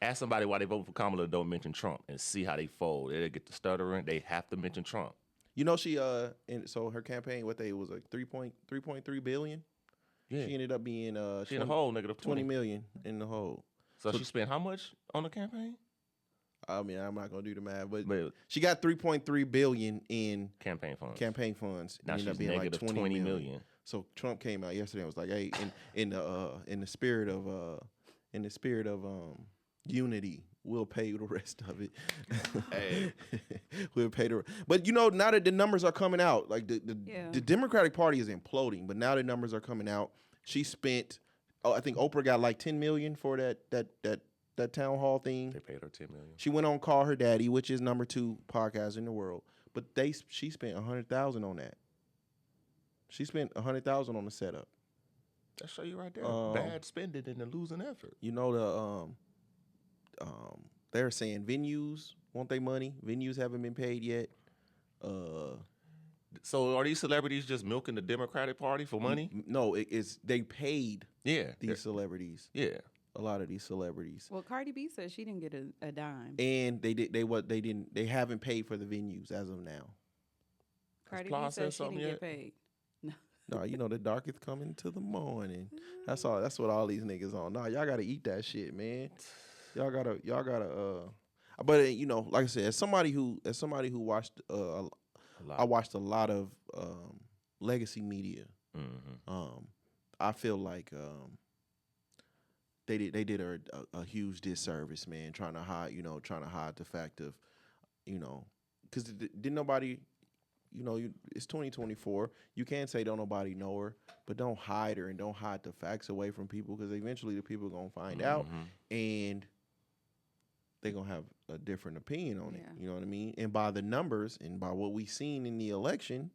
Ask somebody why they vote for Kamala, don't mention Trump, and see how they fold. They get the stuttering. They have to mention Trump. You know, she and so her campaign, what they was like 3.3 billion. Yeah. She ended up being She in the hole, negative 20 million in the hole. So she spent how much on the campaign? I mean, I'm not gonna do the math, but But she got 3.3 billion in campaign funds. campaign funds. Now Ended up she's being negative like 20 million. So Trump came out yesterday and was like, "Hey, in the spirit of unity, we'll pay the rest of it. Hey. We'll pay the. But you know, now that the numbers are coming out, like the Democratic Party is imploding, but now the numbers are coming out. She spent, I think Oprah got like 10 million for that town hall thing. They paid her 10 million. She went on Call Her Daddy, which is number 2 podcast in the world, but she spent 100,000 on that. She spent 100,000 on the setup. That show you right there. Bad spending and a losing effort. You know they're saying venues want their money. Venues haven't been paid yet. So are these celebrities just milking the Democratic Party for money? No, it's they paid Yeah. these celebrities. Yeah. A lot of these celebrities. Well, Cardi B said she didn't get a dime. And they haven't paid for the venues as of now. Cardi B Plaza said she something didn't yet? get paid. No, you know the dark is coming to the morning. That's all. That's what all these niggas on. Nah, y'all gotta eat that shit, man. Y'all gotta. But you know, like I said, as somebody who watched, I watched a lot of legacy media. Mm-hmm. I feel like they did her a huge disservice, man. Trying to hide the fact of, because didn't nobody. It's 2024. You can't say don't nobody know her, but don't hide her and don't hide the facts away from people, because eventually the people are going to find out and they're going to have a different opinion on it. You know what I mean? And by the numbers and by what we seen in the election,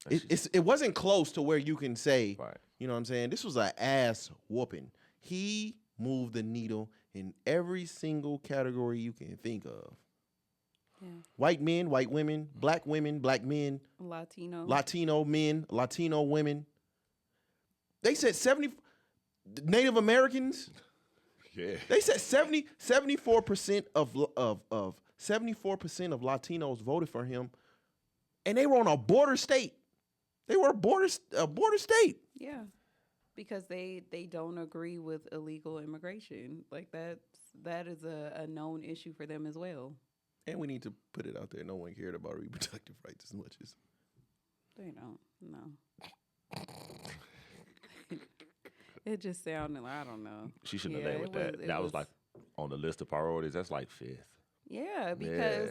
it wasn't close to where you can say, right. You know what I'm saying? This was an ass whooping. He moved the needle in every single category you can think of. Yeah. White men, white women, black men, Latino men, Latino women. They said 70 Native Americans. Yeah. They said 74% of 74% of Latinos voted for him, and they were on a border state. They were a border state. Yeah. Because they don't agree with illegal immigration. Like that is a known issue for them as well. And we need to put it out there. No one cared about reproductive rights as much as they don't. No. It just sounded like, I don't know. She shouldn't have led with that. That was like on the list of priorities. That's like 5th. Yeah, because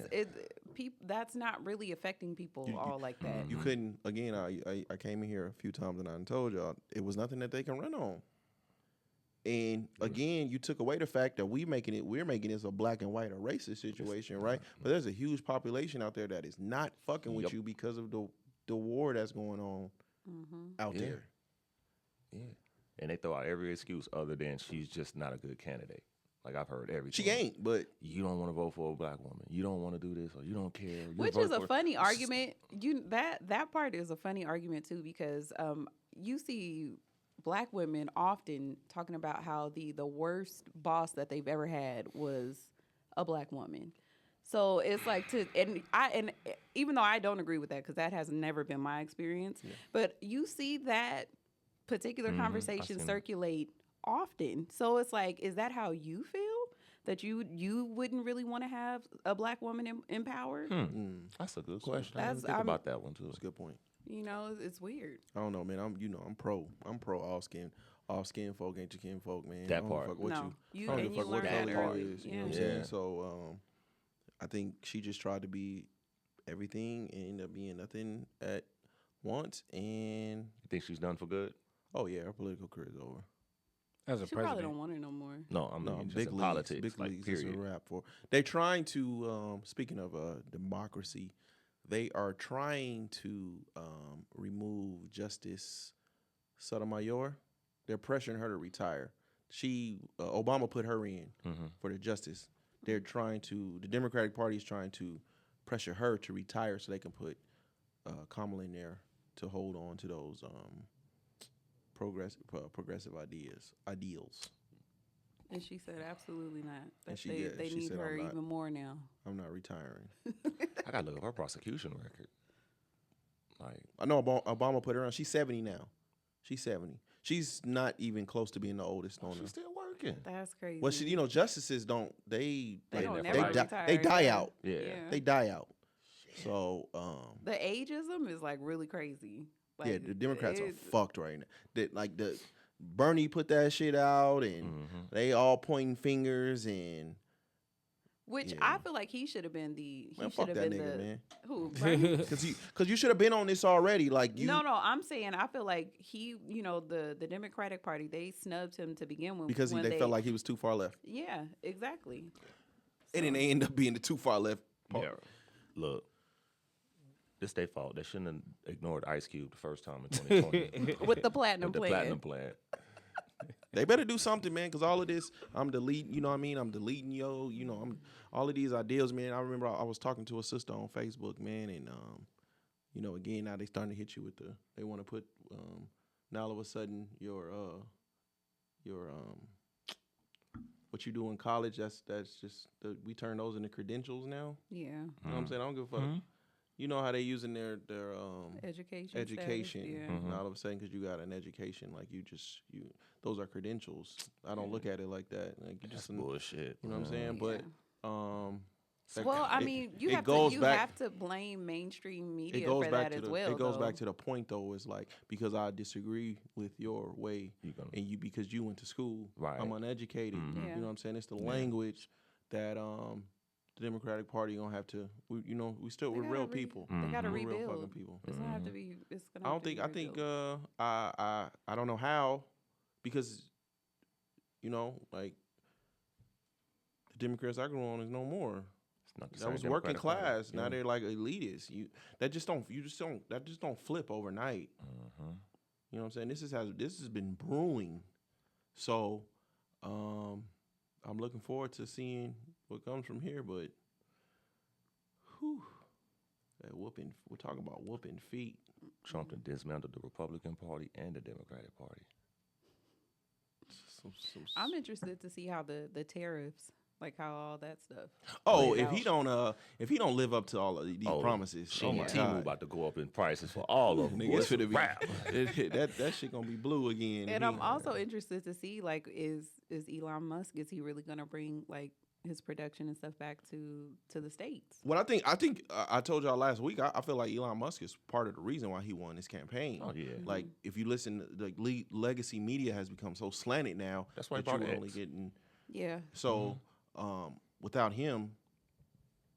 that's not really affecting people all like that. You couldn't. Again, I came in here a few times and I told y'all it was nothing that they can run on. And again, you took away the fact that we're making this a black and white or racist situation, right? But there's a huge population out there that is not fucking with you because of the war that's going on out there. Yeah. And they throw out every excuse other than she's just not a good candidate. Like, I've heard everything. She ain't, but you don't want to vote for a black woman. You don't want to do this, or you don't care. Which is a funny argument. That part is a funny argument too, because you see black women often talking about how the worst boss that they've ever had was a black woman. So it's like and even though I don't agree with that, because that has never been my experience, but you see that particular conversation circulate often. So it's like, is that how you feel? That you wouldn't really want to have a black woman in power? That's a good question. I didn't think about that one too. That's a good point. It's weird. I don't know, man. I'm pro all skin folk ain't your kin folk, man. That part. Fuck what no, you don't give a fuck what that color part. you is. You know what I'm saying? So I think she just tried to be everything and ended up being nothing at once. And You think she's done for good? oh yeah, her political career is over. As a She probably president, don't want it no more. No, I'm No, just big in leagues, politics. big like, leagues is a period. wrap for. They're trying to. Speaking of democracy, they are trying to remove Justice Sotomayor. They're pressuring her to retire. Obama put her in for the justice. They're trying to. The Democratic Party is trying to pressure her to retire so they can put Kamala in there to hold on to those progressive ideals. And she said, absolutely not. And They she need said, her "I'm not- even more now. I'm not retiring. I gotta look up her prosecution record. Like, I know Obama put her on. She's 70 now. She's 70. She's not even close to being the oldest on she's her. still working. That's crazy. Well, justices don't. They don't never retire. They die out. Yeah. They die out. So The ageism is like really crazy. Like, yeah, the Democrats are fucked right now. The Bernie put that shit out, and they all pointing fingers, and which yeah. I feel like he should have been the. He man, should fuck have that been nigga, the man. who? Bernie? Because you should have been on this already. Like you. No, I'm saying I feel like he, the Democratic Party, they snubbed him to begin with Because when they felt like he was too far left, Yeah, exactly. and then they end up being the too far left part. Yeah. Look, this their fault. They shouldn't have ignored Ice Cube the first time in 2020. With the platinum With the plan. platinum plan. They better do something, man, because all of this, I'm deleting, you know what I mean? I'm deleting I'm all of these ideas, man. I remember I was talking to a sister on Facebook, man, and, again, now they starting to hit you with they want to put, now all of a sudden your what you do in college, that's just, we turn those into credentials now. Yeah. You know what I'm saying? I don't give a fuck. You know how they using their Education. education. Status, yeah. And all of a sudden, because you got an education, like those are credentials. I don't look at it like that. Like you That's just bullshit. You know what I'm saying? Yeah. But Well, I mean, you have to blame mainstream media for that as well. It goes back to the point though. Is like because I disagree with your way, and because you went to school, Right. I'm uneducated. Mhm. Yeah. You know what I'm saying? It's the language that the Democratic Party gonna have to. We're real people. They got to We're real rebuild. fucking people. It's gonna have to be. It's gonna. I have don't to think. be I think. rebuilt. I don't know how, because, like the Democrats I grew on is no more. It's not the That same was working Democratic Party. class. Yeah. Now they're like elitists. That just don't flip overnight. Mhm. You know what I'm saying? This has been brewing. So, I'm looking forward to seeing what comes from here. But, that whooping. We're talking about whooping feet. Trump done dismantled the Republican Party and the Democratic Party. I'm interested to see how the tariffs, like how all that stuff. Oh, played if he don't live up to all of these promises, She oh and my Timu God, about to go up in prices for all of them. nigga, it's finna be that shit gonna be blue again. And I'm also interested to see, like, is Elon Musk, is he really gonna bring like his production and stuff back to the States? What I think I told y'all last week. I feel like Elon Musk is part of the reason why he won this campaign. Oh yeah. Like if you listen, legacy media has become so slanted now. That's why he that you brought were only X. getting. Yeah. So without him,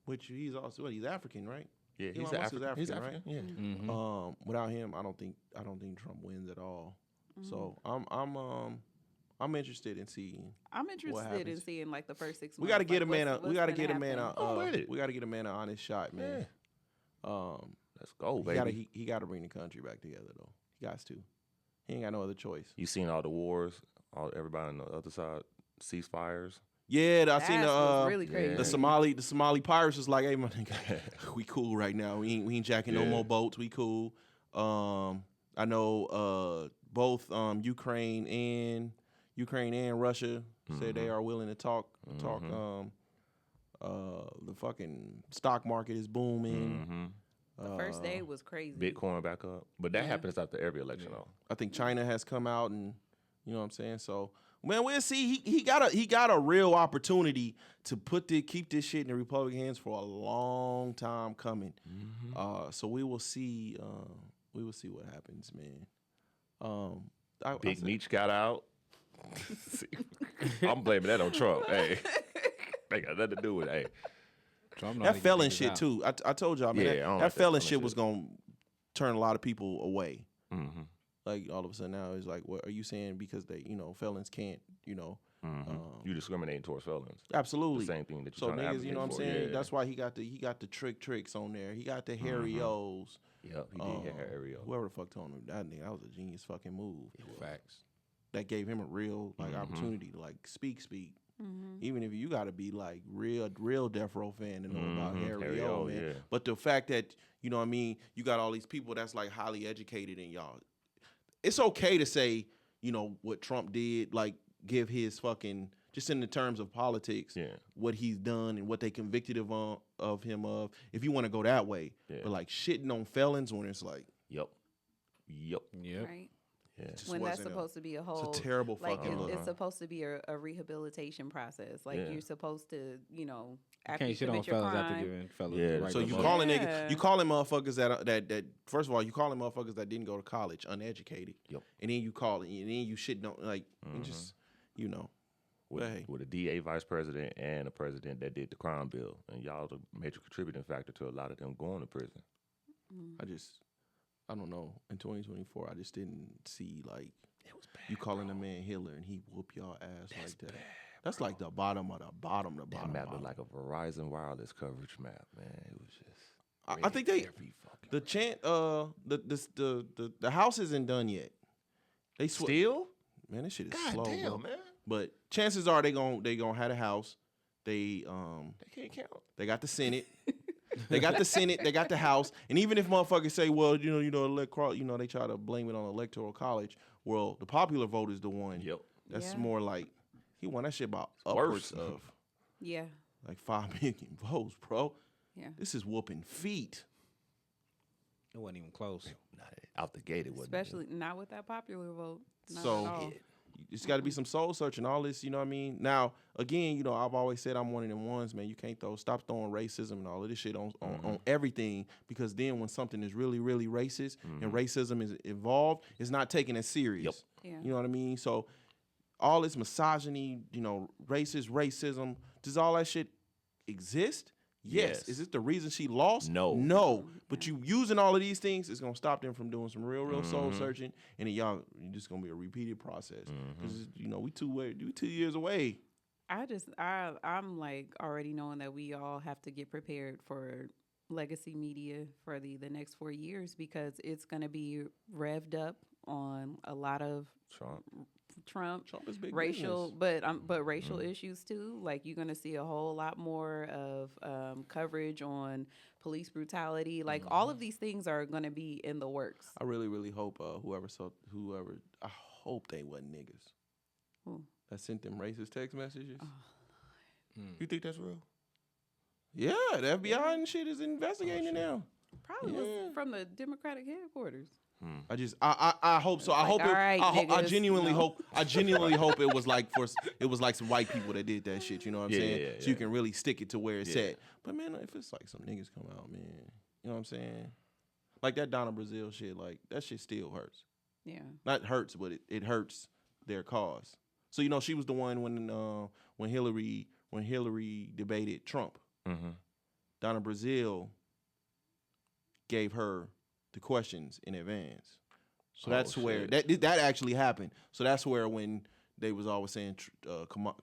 which he's also he's African, right? Yeah, Elon he's Musk is African. He's African, right? African. Yeah. Without him, I don't think Trump wins at all. So I'm interested in seeing. I'm interested in happens. seeing like the first 6 months. We got to get a like, man. We got to get a man. with We got to get a man an honest shot, man. Let's go, baby. He got to bring the country back together though. He got to. He ain't got no other choice. You seen all the wars, everybody on the other side, ceasefires. Yeah, I seen was really crazy. the Somali pirates was like, hey man, we cool right now. We ain't jacking no more boats. We cool. I know both Ukraine and Russia said they are willing to talk. The fucking stock market is booming. The first day was crazy. Bitcoin back up, but that happens after every election, though. I think China has come out, and you know what I'm saying. So, man, we'll see. He got a real opportunity to keep this shit in the Republican hands for a long time coming. So we will see. We will see what happens, man. Big Meech got out. I'm blaming that on Trump. Hey, they got nothing to do with it. Hey. That felon shit too. I told y'all, man. Yeah, that felon shit was gonna turn a lot of people away. Like all of a sudden now it's like, what are you saying? Because they, felons can't, you discriminating towards felons. Absolutely. The same thing that so you're trying to niggas, advocate you know what I'm for, saying? yeah. That's why he got the tricks on there. He got the Harry O's. Yep, he did get Harry O. Whoever the fuck told him that nigga, that was a genius fucking move. Facts. That gave him a real opportunity to speak. Even if you got to be like real Death Row fan to know about Harry O, man. Yeah. But the fact that, you know what I mean, you got all these people that's like highly educated in y'all. It's okay to say, you know, what Trump did, like give his fucking, just in the terms of politics, what he's done and what they convicted of him of, if you want to go that way. But like shitting on felons when it's like. Yep. Right. Yeah. When that's supposed to be a whole, it's a terrible like fucking look. it's supposed to be a rehabilitation process. Like you're supposed to, you know, after Can't you shit on commit your fellas after crime. giving fellas. Yeah, the right So to you vote. calling niggas, you calling motherfuckers that first of all, you calling motherfuckers that didn't go to college uneducated. Yep. And then you call it, and then you shit don't like you just, you know. With a DA vice president and a president that did the crime bill, and y'all the major contributing factor to a lot of them going to prison. I don't know. In 2024, I just didn't see like you calling a man Hitler and he whoop y'all ass like that. That's like the bottom of the bottom. That map looked like a Verizon wireless coverage map, man. It was just. I think the house isn't done yet. They still. Man, this shit is God slow, damn, bro. man. But chances are they gonna have a house. They can't count. They got the Senate. They got the Senate. They got the House. And even if motherfuckers say, well, they try to blame it on Electoral College. Well, the popular vote is the one. Yep. That's more like he won that shit by upwards of like 5 million votes, bro. Yeah. This is whooping feet. It wasn't even close. Out the gate, it wasn't. Especially not with that popular vote. Not So at all. it's got to be some soul searching, all this, you know what I mean? Now, again, you know, I've always said I'm one of them ones, man. You can't stop throwing racism and all of this shit on everything, because then when something is really, really racist and racism is involved, it's not taken as serious. Yep. Yeah. You know what I mean? So all this misogyny, you know, racism, does all that shit exist? Yes. Is it the reason she lost? No. But you using all of these things is gonna stop them from doing some real soul searching, and then you're just gonna be a repeated process. Because you know we 2 years away. I'm like already knowing that we all have to get prepared for legacy media for the next 4 years, because it's gonna be revved up on a lot of Trump is big racial, but racial issues too. Like you're gonna see a whole lot more of coverage on police brutality. Like all of these things are gonna be in the works. I really, really hope whoever. I hope they wasn't niggas. Who? That sent them racist text messages. You think that's real? Yeah, the FBI and shit is investigating now. Probably was from the Democratic headquarters. I hope so. I hope all right, I genuinely niggas, hope it was like some white people that did that shit. You know what I'm saying? Yeah. So you can really stick it to where it's at. But man, if it's like some niggas come out, man, you know what I'm saying? Like that Donna Brazile shit, like that shit still hurts. Yeah. Not hurts, but it hurts their cause. So you know she was the one when Hillary debated Trump. Donna Brazile gave her the questions in advance. So that's where that actually happened. So that's where when they was always saying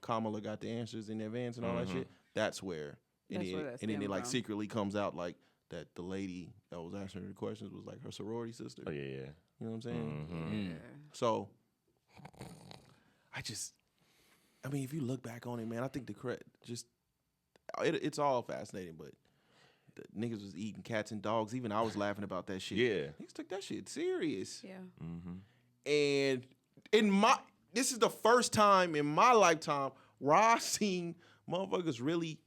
Kamala got the answers in advance and all that shit, that's where it like secretly comes out like that the lady that was answering her the questions was like her sorority sister. Oh yeah. You know what I'm saying? Yeah. So I mean, if you look back on it, man, I think it's all fascinating, but the niggas was eating cats and dogs. Even I was laughing about that shit. Yeah. Niggas took that shit serious. Yeah. And this is the first time in my lifetime where I seen motherfuckers really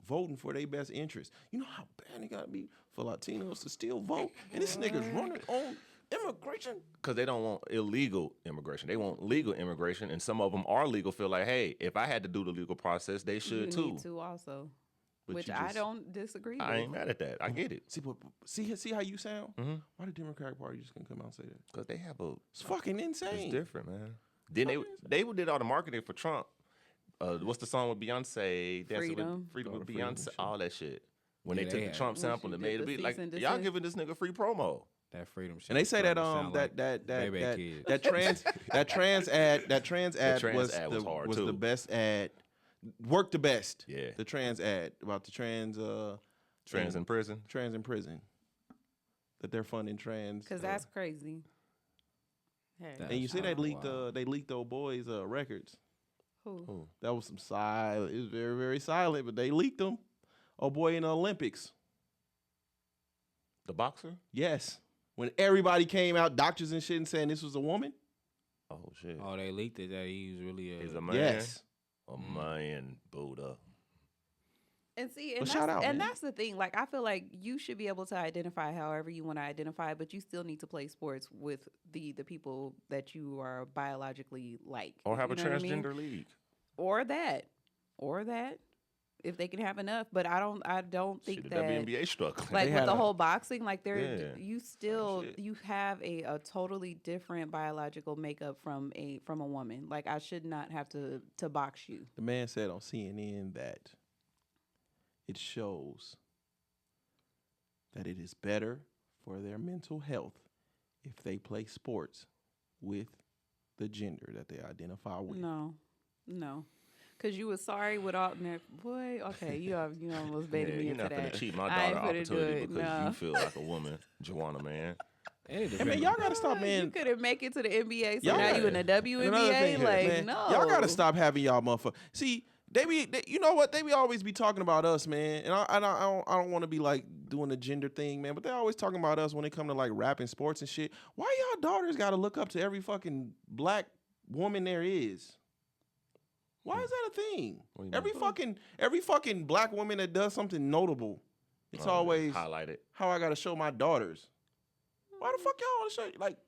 voting for their best interest. You know how bad it gotta be for Latinos to still vote? And this nigga's running on immigration. Because they don't want illegal immigration. They want legal immigration, and some of them are legal. Feel like, hey, if I had to do the legal process, they should too. You need to also. But Which I don't disagree with. I ain't mad at that. I get it. See how you sound? Why the Democratic Party just gonna come out and say that? Because they have It's fucking insane. It's different, man. Then they did all the marketing for Trump. What's the song with Beyonce? Freedom. Freedom with Freedom Beyonce. shit. All that shit. When they took the had- Trump sample and made it be like, y'all giving this nigga free promo. That freedom shit. And they say that that trans ad was hard, was too. the best ad, worked the best. Yeah. The trans ad about the trans in prison. trans in prison, that they're funding trans. Because that's crazy. Hey. And you see That's they leaked wild. they leaked old boys records. Who? That was some silent. It was very, very silent, but they leaked them. Oh boy, in the Olympics. The boxer? Yes. When everybody came out, doctors and shit, and saying this was a woman. Oh shit. Oh, they leaked it that he was really He's a man. Yes. A man, Buddha. And see, Well, and, shout out, man. that's the thing. Like, I feel like you should be able to identify however you want to identify, but you still need to play sports with the people that you are biologically like. Or have You a know what I mean? transgender league. Or that. If they can have enough. But I don't think Shit, that the WNBA struggling. like They with had the a- whole boxing, like Yeah. you still Shit. you have a totally different biological makeup from a woman. Like, I should not have to box you. The man said on CNN that it shows that it is better for their mental health if they play sports with the gender that they identify with. No. Cause you was sorry with all boy. Okay, you almost baited me you're into not gonna that. cheat my I ain't daughter finna do opportunity it, because no. you feel like a woman, Joanna, man. Hey, Hey man, y'all gotta stop, You man. couldn't make it to the NBA, so Y'all now gotta- you in the And another WNBA. thing, Like, man, no, y'all gotta stop having y'all motherfuckers. See, they you know what? They be always be talking about us, man. And I don't want to be like doing the gender thing, man. But they always talking about us when it come to like rap and sports and shit. Why y'all daughters gotta look up to every fucking black woman there is? Why is that a thing? What do you mean? Every fucking black woman that does something notable, it's always highlighted. how I gotta show my daughters. Why the fuck y'all want to show? Like,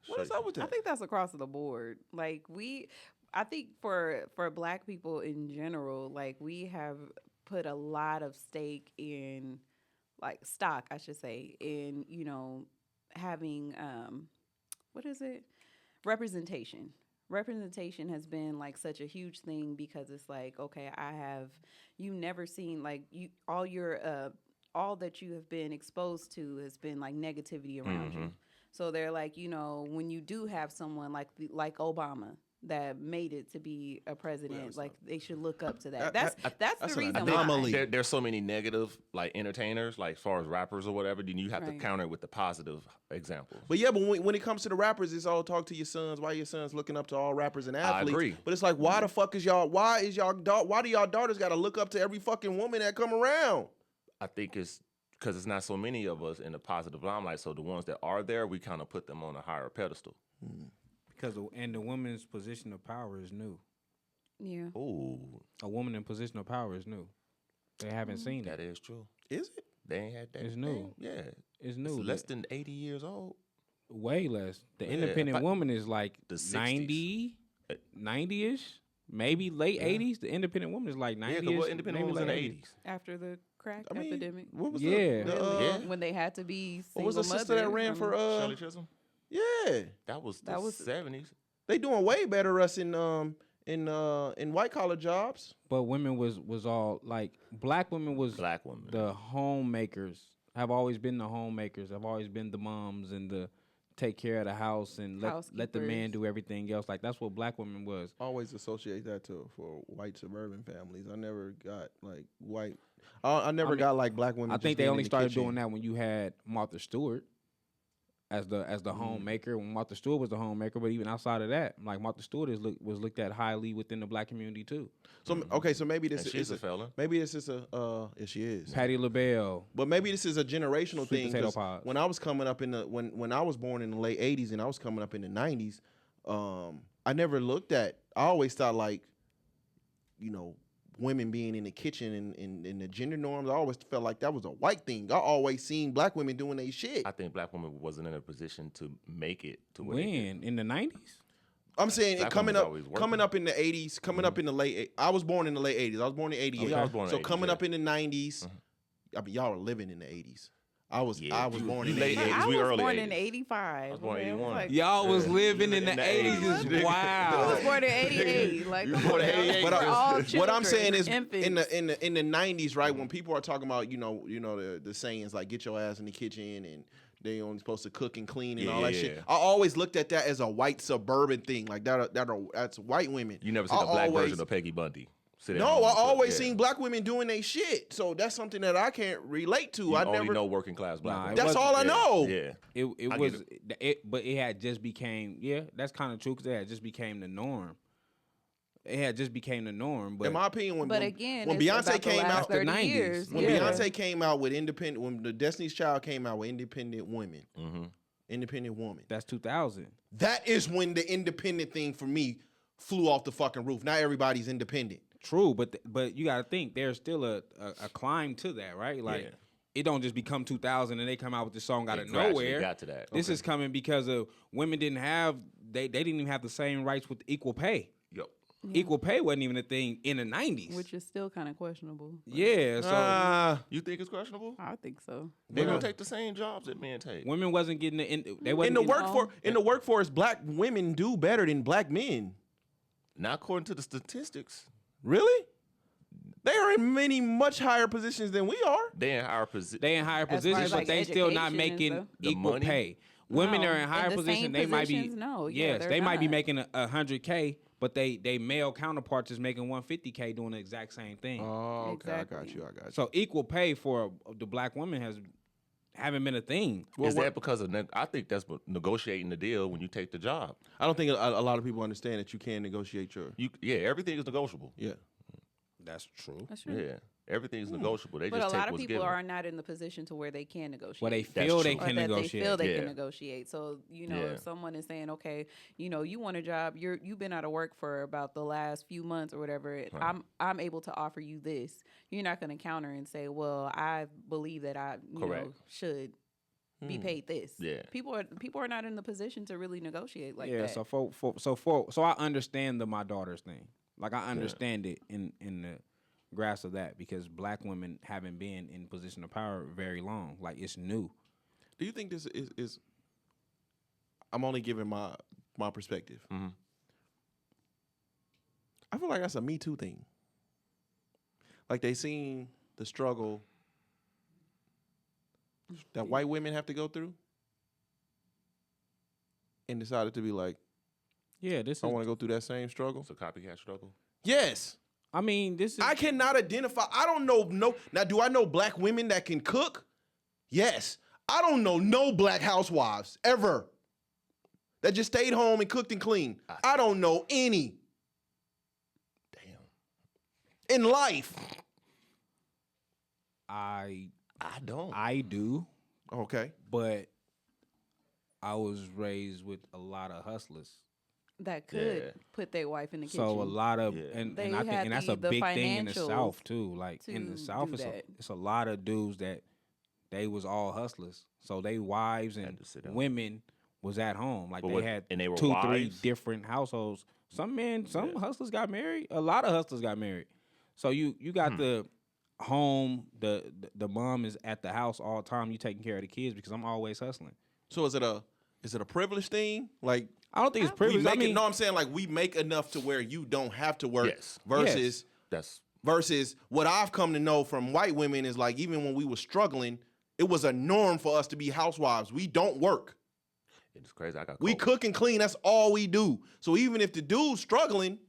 what is up with that? I think that's across the board. Like, I think for black people in general, like, we have put a lot of stake in, like, stock, I should say, in, having, what is it? Representation. Representation has been like such a huge thing because it's like, okay, you've never seen like all that you have been exposed to has been like negativity around you. So they're like, when you do have someone like Obama that made it to be a president, like they should look up to that. That's the an reason anomaly. why. There's so many negative like entertainers, like as far as rappers or whatever. Then you have to Right. counter it with the positive examples. But yeah, but when it comes to the rappers, it's all talk to your sons. Why your sons looking up to all rappers and athletes? agree. But it's like, why the fuck is y'all? Why do y'all daughters got to look up to every fucking woman that come around? I think it's because it's not so many of us in the positive limelight. So the ones that are there, we kind of put them on a higher pedestal. because the woman's position of power is new. Yeah. Ooh, A woman in position of power is new. They haven't seen that it. is true. Is it? They ain't had that. It's new. Yeah, It's it's new. less than 80 years old. Way less. The Yeah, independent but- woman is like The 60s. 90-ish, maybe late 80s. The independent woman is like 90-ish. Yeah, because what independent maybe was in the late 80s? After the crack I mean, epidemic. what was Yeah. Yeah. When they had to be What single was the sister that mothers, ran I for? mean, Shirley Chisholm. Yeah, That was the That was- 70s. they doing way better us in white collar jobs. But women was all like black women was Black woman. the homemakers. Have always been the homemakers. Have always been the moms and the take care of the house and let the man Housekeepers. do everything else. Like that's what black women was. Always associate that for white suburban families. I never got like white. I never got like black women. I just think they being in only the started kitchen. doing that when you had Martha Stewart as the homemaker. When Martha Stewart was the homemaker, but even outside of that, like Martha Stewart was looked at highly within the black community too. So okay, so maybe this And is she's a felon. maybe this is a yeah, she is. Patty LaBelle. But maybe this is a generational Sweet thing. potato 'Cause pies. when I was coming up in the when I was born in the late '80s and I was coming up in the '90s, I never looked at. I always thought like, women being in the kitchen and the gender norms. I always felt like that was a white thing. I always seen black women doing their shit. I think black women wasn't in a position to make it to where they did. When in the 90s? I'm saying Black coming women's up, always coming working. up in the '80s, coming up in the late. I was born in the late '80s. I was born in '88. yeah, I was born in so 80s, coming yeah. up in the '90s, I mean, y'all were living in the '80s. I was Yeah, born you in the late '80s. 80s. I we was early born in 80s. '85. I was born in man. 81. Like, Y'all was Yeah. living in In the the 80s. 80s. I Wow. was born in '88. Like, come born on, in now. 88. We're all What I'm saying children, is infants. in the '90s, right? When people are talking about the sayings like "get your ass in the kitchen" and they only supposed to cook and clean and all that shit. Yeah. I always looked at that as a white suburban thing, like that's white women. You never seen I a black always- version of Peggy Bundy. Sit No, down I and cook. always Yeah. seen black women doing their shit. So that's something that I can't relate to. You I only never know working class black Nah, women. it That's wasn't- all I know. Yeah. It I was get but it had just became that's kind of true because it had just became the norm. it had just became the norm. But in my opinion, when it's Beyonce about the came last out, 30 the 90s. years, when yeah. Beyonce came out with independent, when the Destiny's Child came out with independent women, independent woman, that's 2000. that is when the independent thing for me flew off the fucking roof. Now everybody's independent. True, but you got to think there's still a climb to that, right? Like it don't just become 2000 and they come out with this song out of nowhere. Got to that. This is coming because of women didn't have they didn't even have the same rights with equal pay. Yep. Equal pay wasn't even a thing in the 90s. Which is still kind of questionable. Yeah, so You think it's questionable? I think so. They don't take the same jobs that men take. women wasn't getting they wasn't In the getting- in the workforce, black women do better than black men. Not according to the statistics. Really? They are in many much higher positions than we are. They in higher position. They in higher As far positions, as, but like, they still not education and making stuff. The equal money? pay. Women No. are in higher In the position. same They might be positions, no. Yeah, yes, they're they might be not. making 100K, but they male counterparts is making 150K doing the exact same thing. Oh, okay. Exactly. I got you. So equal pay for the black women haven't been a thing. Is that because of? I think that's what negotiating the deal when you take the job. I don't think a lot of people understand that you can negotiate your. Everything is negotiable. Yeah. That's true. That's true. Yeah, everything's negotiable. They But just a take lot of what's people given. are not in the position to where they can negotiate. Well, they That's feel they true. or can that negotiate. they feel they Yeah. can negotiate. So, Yeah. if someone is saying, okay, you want a job, you've been out of work for about the last few months or whatever. I'm able to offer you this. You're not going to counter and say, well, I believe that I should be paid this. Yeah. People are not in the position to really negotiate like Yeah, that. so I understand the my daughter's thing. Like I understand it in the grasp of that because black women haven't been in position of power very long. Like it's new. Do you think this is I'm only giving my perspective. I feel like that's a Me Too thing. Like they seen the struggle that white women have to go through and decided to be like, Yeah, this is. I want to go through that same struggle. It's a copycat struggle. Yes. I mean, this is. I cannot identify. I don't know. Now, do I know black women that can cook? Yes. I don't know no black housewives ever that just stayed home and cooked and cleaned. I don't know any. Damn. In life. I don't. I do, Okay. but I was raised with a lot of hustlers. That could put their wife in the kitchen. So a lot of Yeah. and They I think had and that's a the big thing in the financials South too. Like in to the South, do that. it's a lot of dudes that they was all hustlers. So they wives and to sit down. women was at home. Like But they what- had and they were 2-3 wives? different households. Some hustlers got married. A lot of hustlers got married. So you got the home. The mom is at the house all the time. You taking care of the kids because I'm always hustling. So is it a privilege thing? Like I don't think it's we privilege. make I mean, it, no, I'm saying like we make enough to where you don't have to work Yes. versus That's versus what I've come to know from white women is like even when we were struggling, it was a norm for us to be housewives. We don't work. it's crazy. I got We cook and clean. That's all we do. So even if the dude's struggling,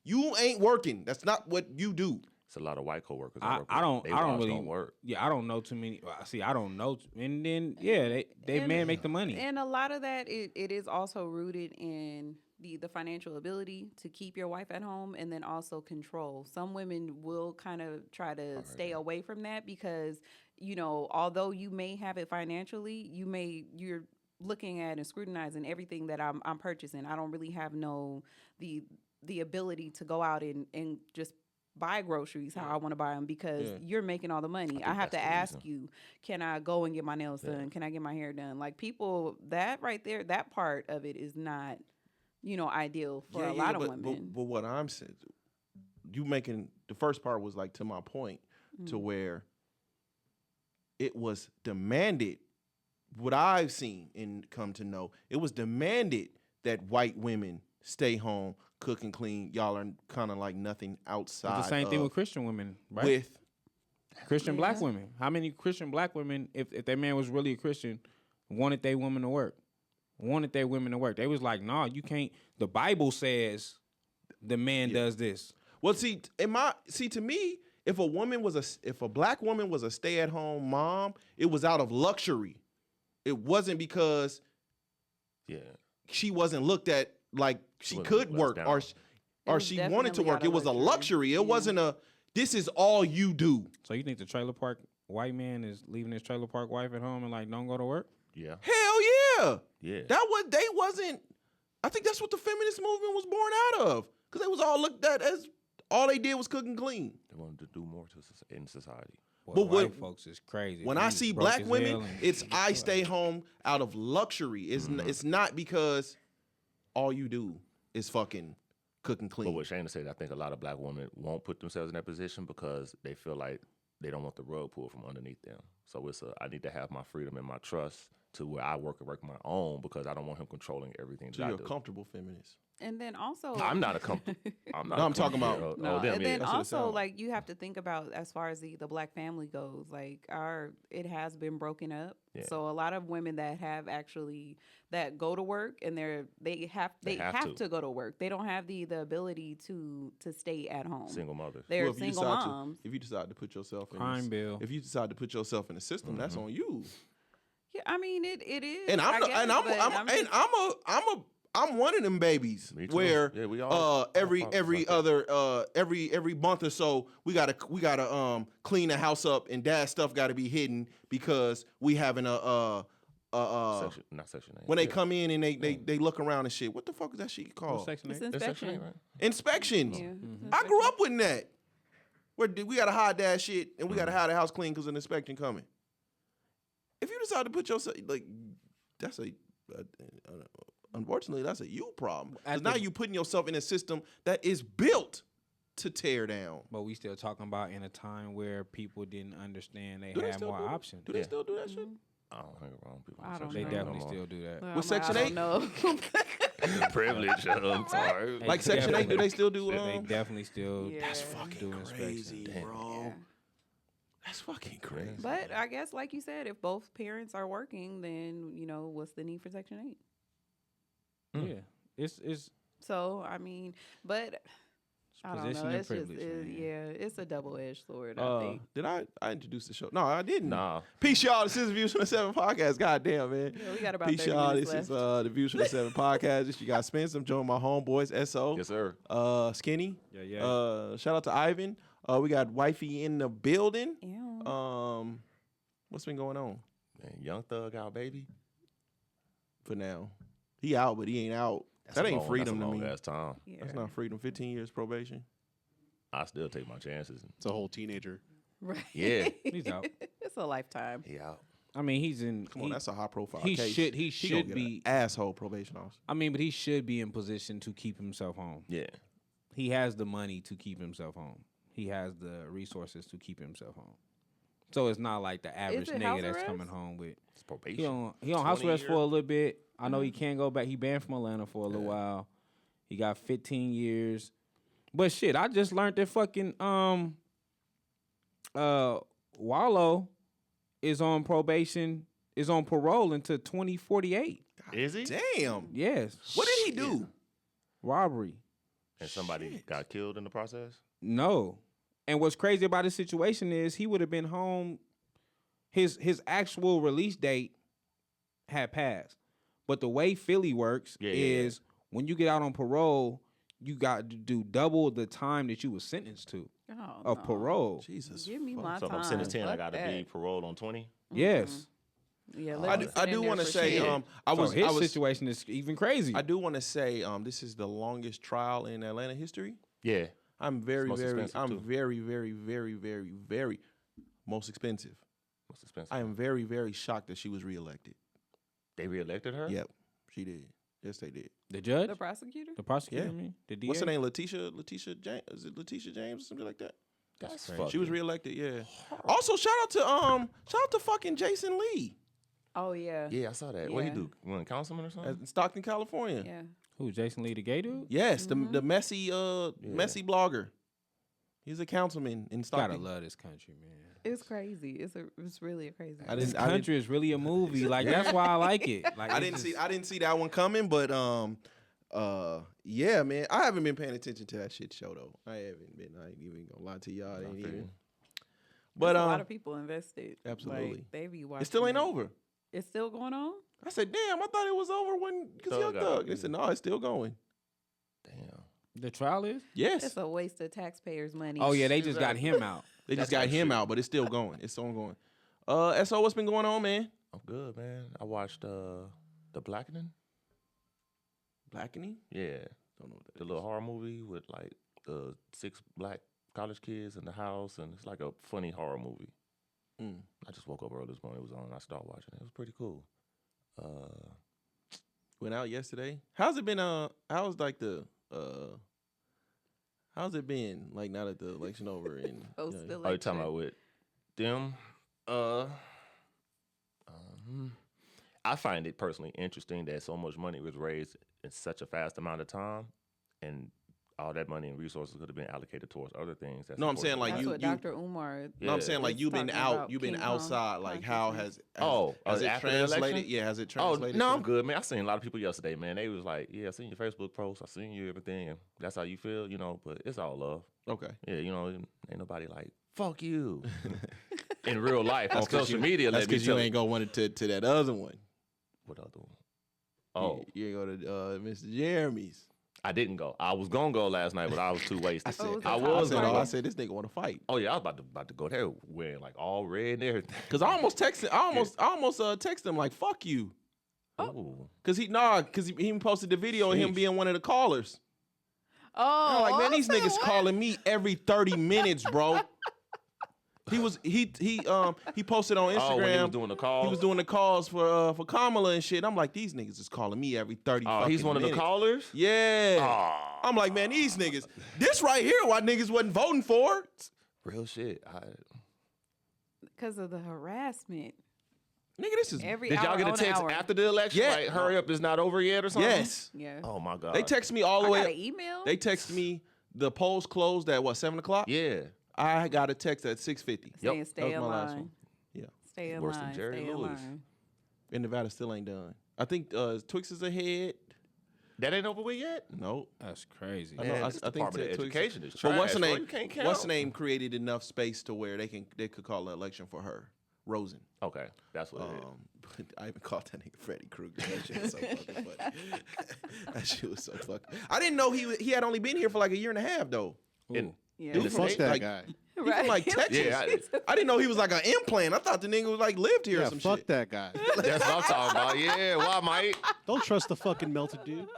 you ain't working. That's not what you do. It's a lot of white coworkers. I don't really don't work. Yeah, I don't know too many. See, I don't know, and then they man make the money. And a lot of that, it is also rooted in the financial ability to keep your wife at home and then also control. Some women will kind of try to stay away from that because, although you may have it financially, you're looking at and scrutinizing everything that I'm purchasing. I don't really have the ability to go out and just buy groceries how I want to buy them because you're making all the money. I have to ask you, can I go and get my nails done? Can I get my hair done? Like people, that right there, that part of it is not, ideal for a lot of women. But what I'm saying, you making the first part was like to my point to where it was demanded. What I've seen and come to know, it was demanded that white women stay home, cook and clean. Y'all are kind of like nothing outside. It's the same thing with Christian women, right? With Christian black women. How many Christian black women, if their man was really a Christian, wanted their women to work? Wanted their women to work. They was like, no, you can't. The Bible says the man does this. Well, to me, if a black woman was a stay-at-home mom, it was out of luxury. It wasn't because she wasn't looked at like she could work, or or was she wanted to definitely work. out It of was a luxury. It Yeah. wasn't a, this is all you do. So you think the trailer park white man is leaving his trailer park wife at home and like don't go to work? Yeah. Hell yeah. Yeah. That was, they wasn't, I think that's what the feminist movement was born out of. Because they was all looked at as, all they did was cook and clean. They wanted to do more in society. Boy, But white what- folks is crazy. When I see black women, it's I stay home out of luxury. It's not because all you do is fucking cook and But clean. what Shayna said, I think a lot of black women won't put themselves in that position because they feel like they don't want the rug pulled from underneath them. So I need to have my freedom and my trust to where I work my own because I don't want him controlling everything So that I you're do. a comfortable feminist. And then also, I'm not a comfort. I'm not. No, a I'm talking comfort- about- No, them, and yeah. then That's what it also sound like. like you have to think about as far as the black family goes, like it has been broken up. Yeah. So a lot of women that have actually that go to work and they have to go to work. They don't have the ability to stay at home. Single mothers. They're Well, if you single decide moms. if you decide to put yourself in crime bill. if you decide to put yourself in the system, that's on you. Yeah, I mean it is. And I'm I not, guess, and but I'm one of them babies Me too. where Yeah, we all every fuck every like that. other every month or so we gotta clean the house up and dad's stuff gotta be hidden because we having not section 8. when they come in and they look around and shit. What the fuck is that shit called? What's section it's 8? That's section 8, inspection. right? Inspections. Yeah, Mm-hmm. I grew up with that. Where we gotta hide that shit and we gotta hide the house clean because an inspection coming. If you decide to put yourself like, that's unfortunately that's a you problem. Because now you putting yourself in a system that is built to tear down. But we still talking about in a time where people didn't understand they Do they had still more do that? options. Do they still do that shit? I don't hang around people. I in don't section They eight know. no definitely more. still do that. Well, With I'm like, Section I 8? don't know. Privilege. I'm sorry. Hey, Like Section 8, do they still do? They definitely still Yeah. That's do fucking crazy, Damn. bro. Yeah. That's fucking crazy. But I guess, like you said, if both parents are working, then what's the need for Section 8? Yeah, it's So I mean, but I don't position know. and It's just privilege, man. it's a double-edged sword. I think. Did I introduce the show? No, I didn't. Nah. Peace, y'all. This is the Views from the 7 podcast. God damn, man. Yeah, we got about Peace, 30 y'all. minutes This left. is the Views from the 7 podcast. This you got Spence. I'm joined by my homeboys, S.O. Yes, sir. Skinny. yeah. Shout out to Ivan. We got Wifey in the building. Yeah. What's been going on Man, Young Thug out, baby. for now? He out, but he ain't out. That's That a ain't long, freedom that's a to me. long ass time. Yeah. That's not freedom. 15 years probation. I still take my chances. It's a whole teenager. Right. Yeah. He's out. It's a lifetime. He out. I mean, he's in. Come on, that's a high profile he case. should He should gonna get be. an asshole probation officer. I mean, but he should be in position to keep himself home. Yeah. He has the money to keep himself home. He has the resources to keep himself home. So it's not like the average it nigga house that's arrest? coming home with. It's probation. He on house 20 arrest year. for a little bit. I know he can't go back. He banned from Atlanta for a little while. He got 15 years. But shit, I just learned that fucking Wallow is on probation, is on parole until 2048. Is he? Damn. Yes. What did he do? Robbery. And somebody Shit. got killed in the process? No. And what's crazy about this situation is he would have been home. His actual release date had passed. But the way Philly works is when you get out on parole, you got to do double the time that you were sentenced to Oh, of no. parole. Jesus. Give me my So if time. I'm sentenced 10, I Fuck got to that. be paroled on 20? Yes. Yeah, I let do, him I sit in do there want to for say, shit. I So was, his I was, situation is even crazy. I do want to say, this is the longest trial in Atlanta history. Yeah. I'm very, most very, expensive, I'm too. very, very, very, very, very most expensive. Most expensive. I am very, very shocked that she was reelected. They reelected her? Yep, she did. Yes, they did. the judge? The prosecutor? The prosecutor, Yeah. I mean? The DA? What's her name? Letitia James? Is it Letitia James or something like that? That's crazy. fucking. She was reelected. Yeah. Also, shout out to fucking Jason Lee Oh, yeah. Yeah, I saw that. What he Yeah. do? Run councilman or something? in Stockton, California. Yeah. Who, Jason Lee, the gay dude? Yes, the messy blogger. He's a councilman in Stockton. Gotta love this country, man. It's crazy. It's really a crazy. I This didn't- country is really a movie. Like, that's why I like it. Like, I it's didn't just- see that one coming, but yeah, man. I haven't been paying attention to that shit show though. I haven't been. I ain't even gonna lie to y'all. I ain't even. But There's a lot of people invested. absolutely. Like, they be watching. it still ain't it. over. It's still going on? I said, damn, I thought it was over when because Thug Young got Thug. it. They said, no, it's still going. Damn. The trial is? Yes. It's a waste of taxpayers' money. Oh yeah, they just got him out. They just got him out, but it's still going. It's ongoing. So what's been going on, man? I'm good, man. I watched The Blackening. Blackening? Yeah, Don't know what that the little horror movie with like 6 black college kids in the house, and it's like a funny horror movie. I just woke up early this morning. It was on. And I started watching it. It was pretty cool. Went out yesterday. How's it been? How's like the how's it been? Like now that the election over and Are you talking about with them? I find it personally interesting that so much money was raised in such a fast amount of time, and all that money and resources could have been allocated towards other things. No, I'm saying like That's you. what Dr. Umar. No, I'm saying like you've been talking out. about You've been King Kong outside. Like how has has it after the translated? election? Yeah, has it Oh translated? no, to I'm good, man. I seen a lot of people yesterday, man. They was like, "Yeah, I seen your Facebook post. I seen you everything, and that's how you feel, you know." But it's all love. Okay. Yeah, you know, ain't nobody like fuck you in real life on That's 'cause social you- media. That's Let me because you tell ain't going to that other one. What other one? Oh, you ain't go to Mr. Jeremy's. I didn't go. I was gonna go last night, but I was too wasted. I said this nigga want to fight. Oh yeah, I was about to go there wearing like all red and everything. Cause I almost texted. I almost texted him like fuck you. Oh, Cause he posted the video of him Sheesh. being one of the callers. Oh, I'm like, man, these say niggas what? calling me every 30 minutes, bro. He posted on Instagram. Oh, when he was doing the calls? He was doing the calls for Kamala and shit. I'm like, these niggas is calling me every 30 oh, fucking he's one minutes. of the callers. Yeah. Aw. I'm like, man, these niggas. This right here, why niggas wasn't voting for? Real shit. Because of the harassment. Nigga, this is. Every Did y'all hour get a on text hour. after the election? Yeah. Like, hurry up, it's not over yet or something? Yes. Yeah. Oh my god. They text me all the I got way. an email. They text me the polls closed at what 7 o'clock. Yeah. I got a text at 6:50. saying Yep. stay That was in my last line. one. Yeah. Stay in Worse than line. Jerry Stay in Lewis. line. And Nevada still ain't done. I think Twix is ahead. That ain't over with yet? No. That's crazy. I know, Man, I this think Department of Twix- Education is But trash. what's the bro. name? You can't count. What's the name created enough space to where they could call an election for her, Rosen. Okay, that's what it is. I even called that nigga Freddy Krueger. That shit was so fucking funny. That shit was so fucking. I didn't know he had only been here for like a year and a half though. In- Yeah. in the Fuck state? that like- guy. He from like Texas. Yeah, I didn't know he was like an implant. I thought the nigga was like lived here or Yeah, some fuck shit. that guy. That's what I'm talking about. Yeah, why, Mike? Don't trust the fucking melted dude.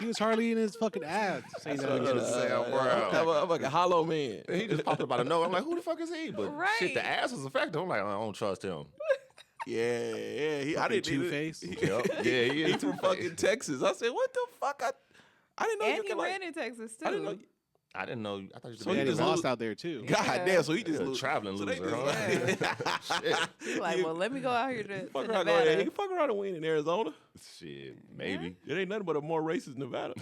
He was hardly in his fucking ads saying that. what he I'm was saying. gonna- Wow. I'm like a hollow man. He just popped up out of nowhere. I'm like, who the fuck is he? But Right. shit, the ass was effective. I'm like, I don't trust him. Yeah. I Fucking didn't Two-Face. Yep. Yeah, he He is from fucking Texas. I said, what the fuck? I didn't know And you he could like. ran in Texas too. I didn't know. I didn't know. I thought you So were he And he just lost lose- out there too. God Yeah. damn. So he just a lose. traveling so they loser, just- huh? Shit. He's like, well, let me go out here to Fuck around, Nevada. he fuck around and win in Arizona. Shit, maybe. It ain't nothing but a more racist Nevada.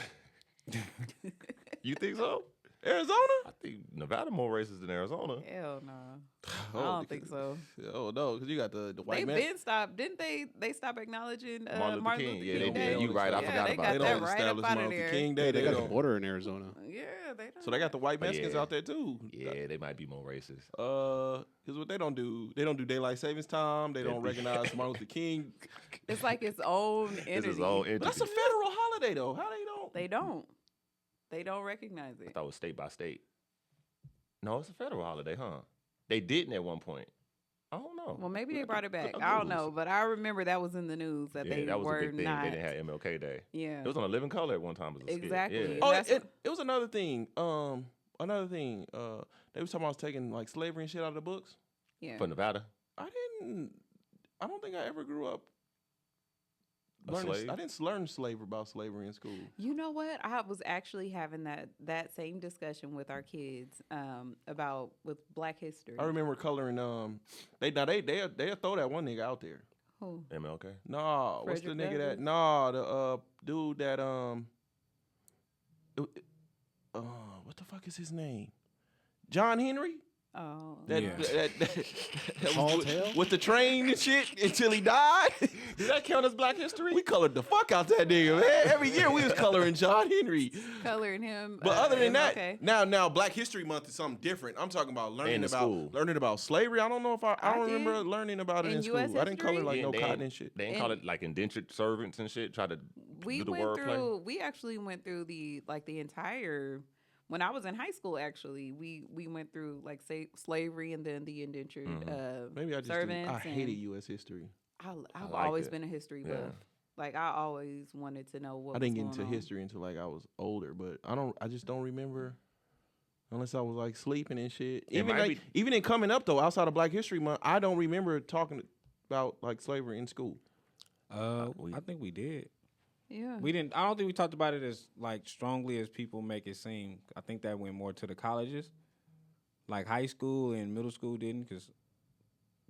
You think so? Arizona? I think Nevada more racist than Arizona. Hell no. Oh, I don't think so. Oh no, because you got the They white man. been stopped. Didn't they? They stopped acknowledging Martin Luther King. Yeah, they Day. did. You right. I Yeah, forgot they about got They that. that don't right establish up out of Martin Luther there. King Day. They They got the don't. border in Arizona. Yeah, they don't. So they got the white Mexicans Yeah. out there too. Yeah, they might be more racist. Because what they don't do daylight savings time. They don't recognize Martin Luther King. It's like its own entity. It's his own entity. But that's a federal holiday though. How they don't? They don't. They don't recognize I it. thought it was state by state. No, it's a federal holiday, huh? They didn't at one point. I don't know. Well, maybe they brought it back. Good I don't news. know, but I remember that was in the news that Yeah, they that was a were big thing. not. They didn't have MLK Day. Yeah. It was on a Living Color at one time as a skit. Exactly. Yeah. Oh, That's it was another thing. Another thing. They was talking about taking like slavery and shit out of the books. Yeah. For Nevada. I don't think I ever grew up. A slave? I didn't learn about slavery in school. You know what? I was actually having that same discussion with our kids about with Black history. I remember coloring. They'll throw that one nigga out there. Who? MLK. No, what's the Frederick nigga Douglass? that? No, the dude that what the fuck is his name? John Henry. Oh. That, Yeah. that Tall was tale? with the train and shit until he died. Did that count as Black history? We colored the fuck out that nigga, man. Every year we was coloring John Henry. Coloring him. But other than that, okay. now Black History Month is something different. I'm talking about learning In school. about slavery. I don't know if I don't remember did. learning about it In in school. US I didn't color history? like Yeah, no they cotton ain't- and shit. They ain't call it like indentured servants and shit. Try to we do the went wordplay? through. We actually went through the entire. When I was in high school, actually, we went through like slavery and then the indentured Maybe I just servants. I hated U.S. history. I've liked always it. been a history buff. Yeah. Like I always wanted to know what. I didn't get was into going on. history until like I was older, but I just don't remember unless I was like sleeping and shit. Even in coming up though, outside of Black History Month, I don't remember talking about like slavery in school. I think we did. Yeah. We didn't. I don't think we talked about it as like strongly as people make it seem. I think that went more to the colleges, like high school and middle school didn't. Cause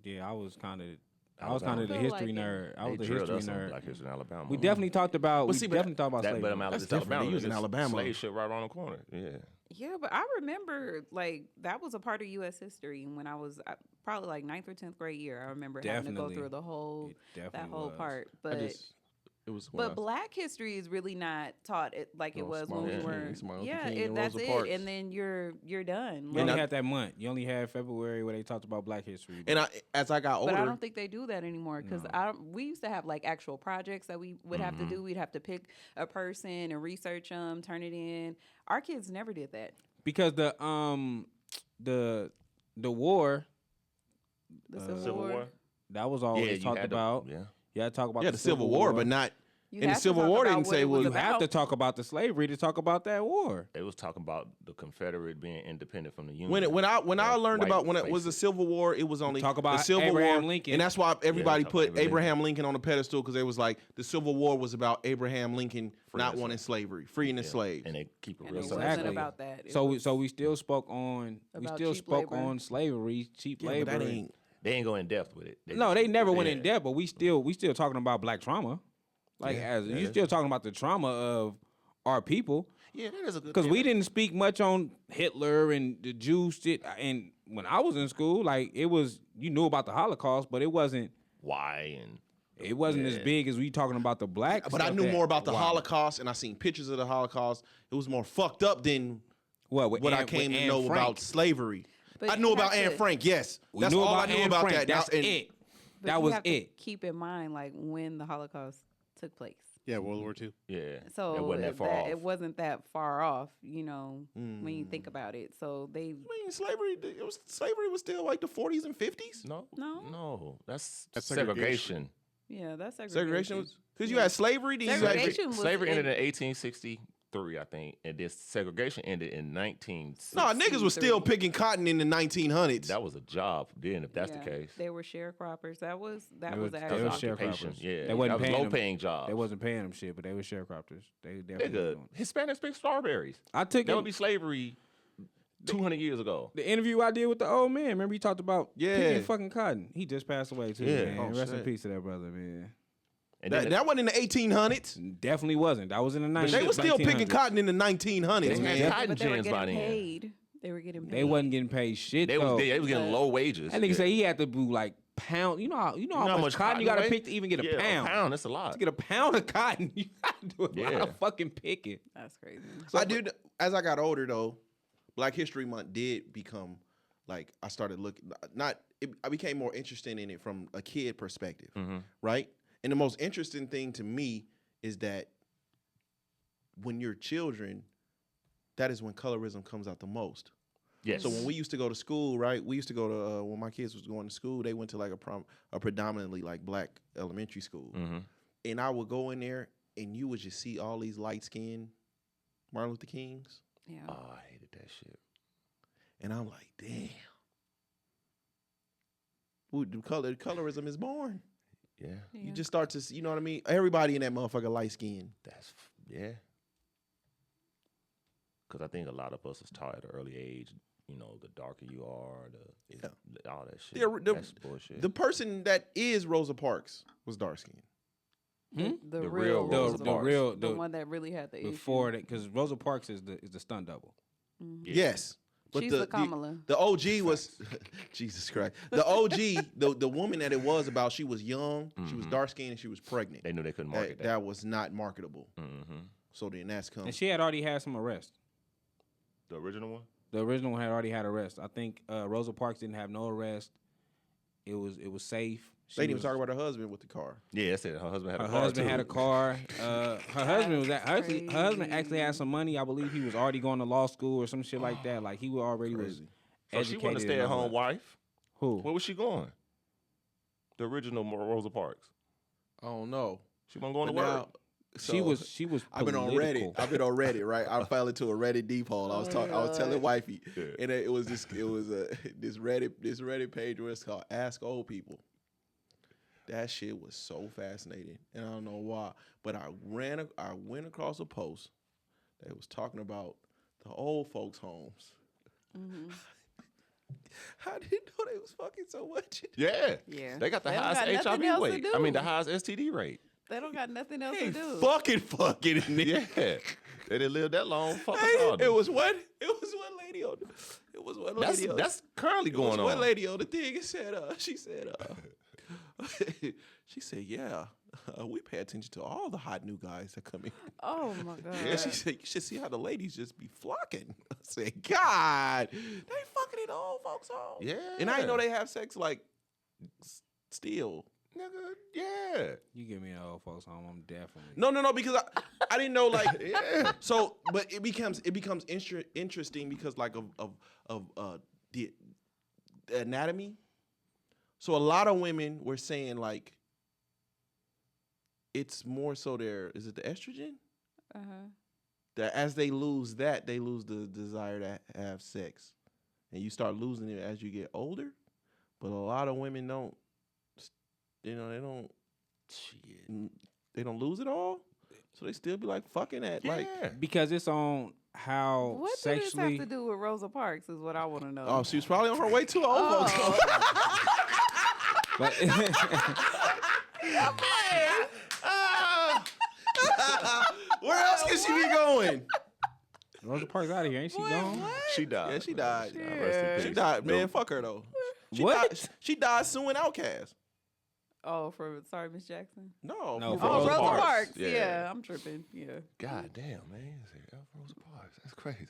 I was kind of the history nerd. I was the history nerd. Black history in Alabama. We definitely talked about. definitely talked about slavery. But Alabama, That's different. He was in Alabama. Slave shit right around the corner. Yeah. Yeah, but I remember like that was a part of U.S. history when I was probably like 9th or 10th grade year. I remember having to go through the whole part. But But Black history is really not taught like it was when we were. Yeah, that's it. And then you're done. You only had that month. You only had February where they talked about Black history. And as I got older, but I don't think they do that anymore because we used to have like actual projects that we would have to do. We'd have to pick a person and research them, turn it in. Our kids never did that because the war, the Civil War, that was always talked about. You had to talk about the Civil War, but not. And the Civil War didn't say, well, you have to talk about the slavery to talk about that war. They was talking about the Confederate being independent from the Union. When I learned about when it was the Civil War, it was only talk about the Civil Abraham War, Lincoln. and that's why everybody put Abraham Lincoln on the pedestal because they was like the Civil War was about Abraham Lincoln not wanting slavery, freeing the slaves, and they keep it and real. It wasn't about that. So we still spoke on on slavery, cheap labor. But that ain't. They ain't go in depth with it. They never went in depth, but we still talking about Black trauma. You still talking about the trauma of our people. Yeah, that is a good. Because we didn't speak much on Hitler and the Jews shit. And when I was in school, like it was, you knew about the Holocaust, but it wasn't why and it wasn't as big as we talking about the Black. But I knew more about the Holocaust, and I seen pictures of the Holocaust. It was more fucked up than what I came to know about slavery. But I knew about Anne Frank. Yes, that's all I knew about that. That's it. That was it. Keep in mind, like when the Holocaust took place. Yeah, World War II. Yeah. So it wasn't that far off. It wasn't that far off, when you think about it. So they. I mean, slavery was still like the 40s and 50s. No. That's segregation. Yeah, that's segregation. Segregation was because you had slavery. Slavery ended in 1863, I think, and this segregation ended in 1960. No, niggas was still picking cotton in the 1900s. That was a job then, if that's the case. They were sharecroppers. That was they actually was sharecroppers. Yeah, they wasn't that was low-paying jobs. They wasn't paying them shit, but they were sharecroppers. They good. Hispanics pick strawberries. That would be slavery 200 years ago. The interview I did with the old man, remember he talked about picking fucking cotton. He just passed away too, man. Rest in peace to that brother, man. And that wasn't in the 1800s. Definitely wasn't. That was in the 1900s. They were still picking cotton in the 1900s, man. Cotton gins by then. They were getting paid. They wasn't getting paid shit. They was getting low wages. That nigga say he had to do like pound. You know how much cotton you got to pick to even get a pound. A pound, that's a lot. To get a pound of cotton, you got to do a lot of fucking picking. That's crazy. So as I got older though, Black History Month did become like I started looking. I became more interested in it from a kid perspective, right? And the most interesting thing to me is that when you're children, that is when colorism comes out the most. Yes. So when we used to go to school, right? We used to go to when my kids was going to school, they went to like a predominantly like Black elementary school, and I would go in there, and you would just see all these light skinned Martin Luther Kings. Yeah. Oh, I hated that shit. And I'm like, damn. Ooh, colorism is born. Yeah. You just start to see, you know what I mean? Everybody in that motherfucker light skin. Yeah. Because I think a lot of us was taught at an early age, the darker you are, all that shit. That's bullshit. The person that is Rosa Parks was dark skinned. The real Rosa Parks. The one that really had the before that, because Rosa Parks is the stunt double. Yeah. Yes. But she's the Kamala. The OG was Jesus Christ. The OG, the woman that it was about, she was young, she was dark skinned, and she was pregnant. They knew they couldn't market that. That was not marketable. So then that's come. And she had already had some arrests. The original one? The original one had already had arrests. I think Rosa Parks didn't have no arrest. It was safe. They didn't even talk about her husband with the car. Yeah, I said her husband had a Her car. husband too. had a car. Her husband was actually crazy. her husband actually had some money. I believe he was already going to law school or some shit like that. Like he already was Crazy. So she educated. wasn't a and all stay-at-home that. wife. Who? Where was she going? The original Rosa Parks. I don't know. She wasn't going But to now, work. She was. I've been on political. Reddit. I've been on Reddit, right? I fell into a Reddit deep hole. I was telling wifey, Yeah. and it was this Reddit page where it's called Ask Old People. That shit was so fascinating, and I don't know why, but I went across a post that was talking about the old folks' homes. Mm-hmm. I didn't know they was fucking so much. Yeah. Yeah. They got the They don't highest got nothing HIV else to rate. do. I mean, the highest STD rate. They don't got nothing else They to do. fucking in there. Yeah. They didn't live that long. Fuck us Hey, all. it was one lady on. That's currently There was going one on. lady on the thing and said, she said, yeah, we pay attention to all the hot new guys that come in. Oh my god. Yeah, she said, you should see how the ladies just be flocking. I said, God, they fucking in the old folks' home. Yeah. And I didn't know they have sex like still. Nigga, yeah. You give me an old folks home, I'm definitely. No, because I didn't know like Yeah. so, but it becomes interesting because like of the anatomy. So a lot of women were saying like it's more so is it the estrogen that as they lose that they lose the desire to have sex, and you start losing it as you get older. But a lot of women don't. They don't. Shit. They don't lose it all, so they still be like fucking at like. Yeah. Because it's on how What does sexually. this have to do with Rosa Parks? Is what I want to know. Oh, she was probably on her way to the old folks. But Where else can she be going? Rosa Parks out of here, ain't she gone? She died. Yeah, she died. Rest in She peace. died, man. Fuck her though. What? She died suing Outkast. Oh, for sorry, Miss Jackson. No. No, for for Oh, Rosa Rosa Parks. Parks. Yeah. Yeah, I'm tripping. Yeah. God damn, man. Rosa Parks. That's crazy.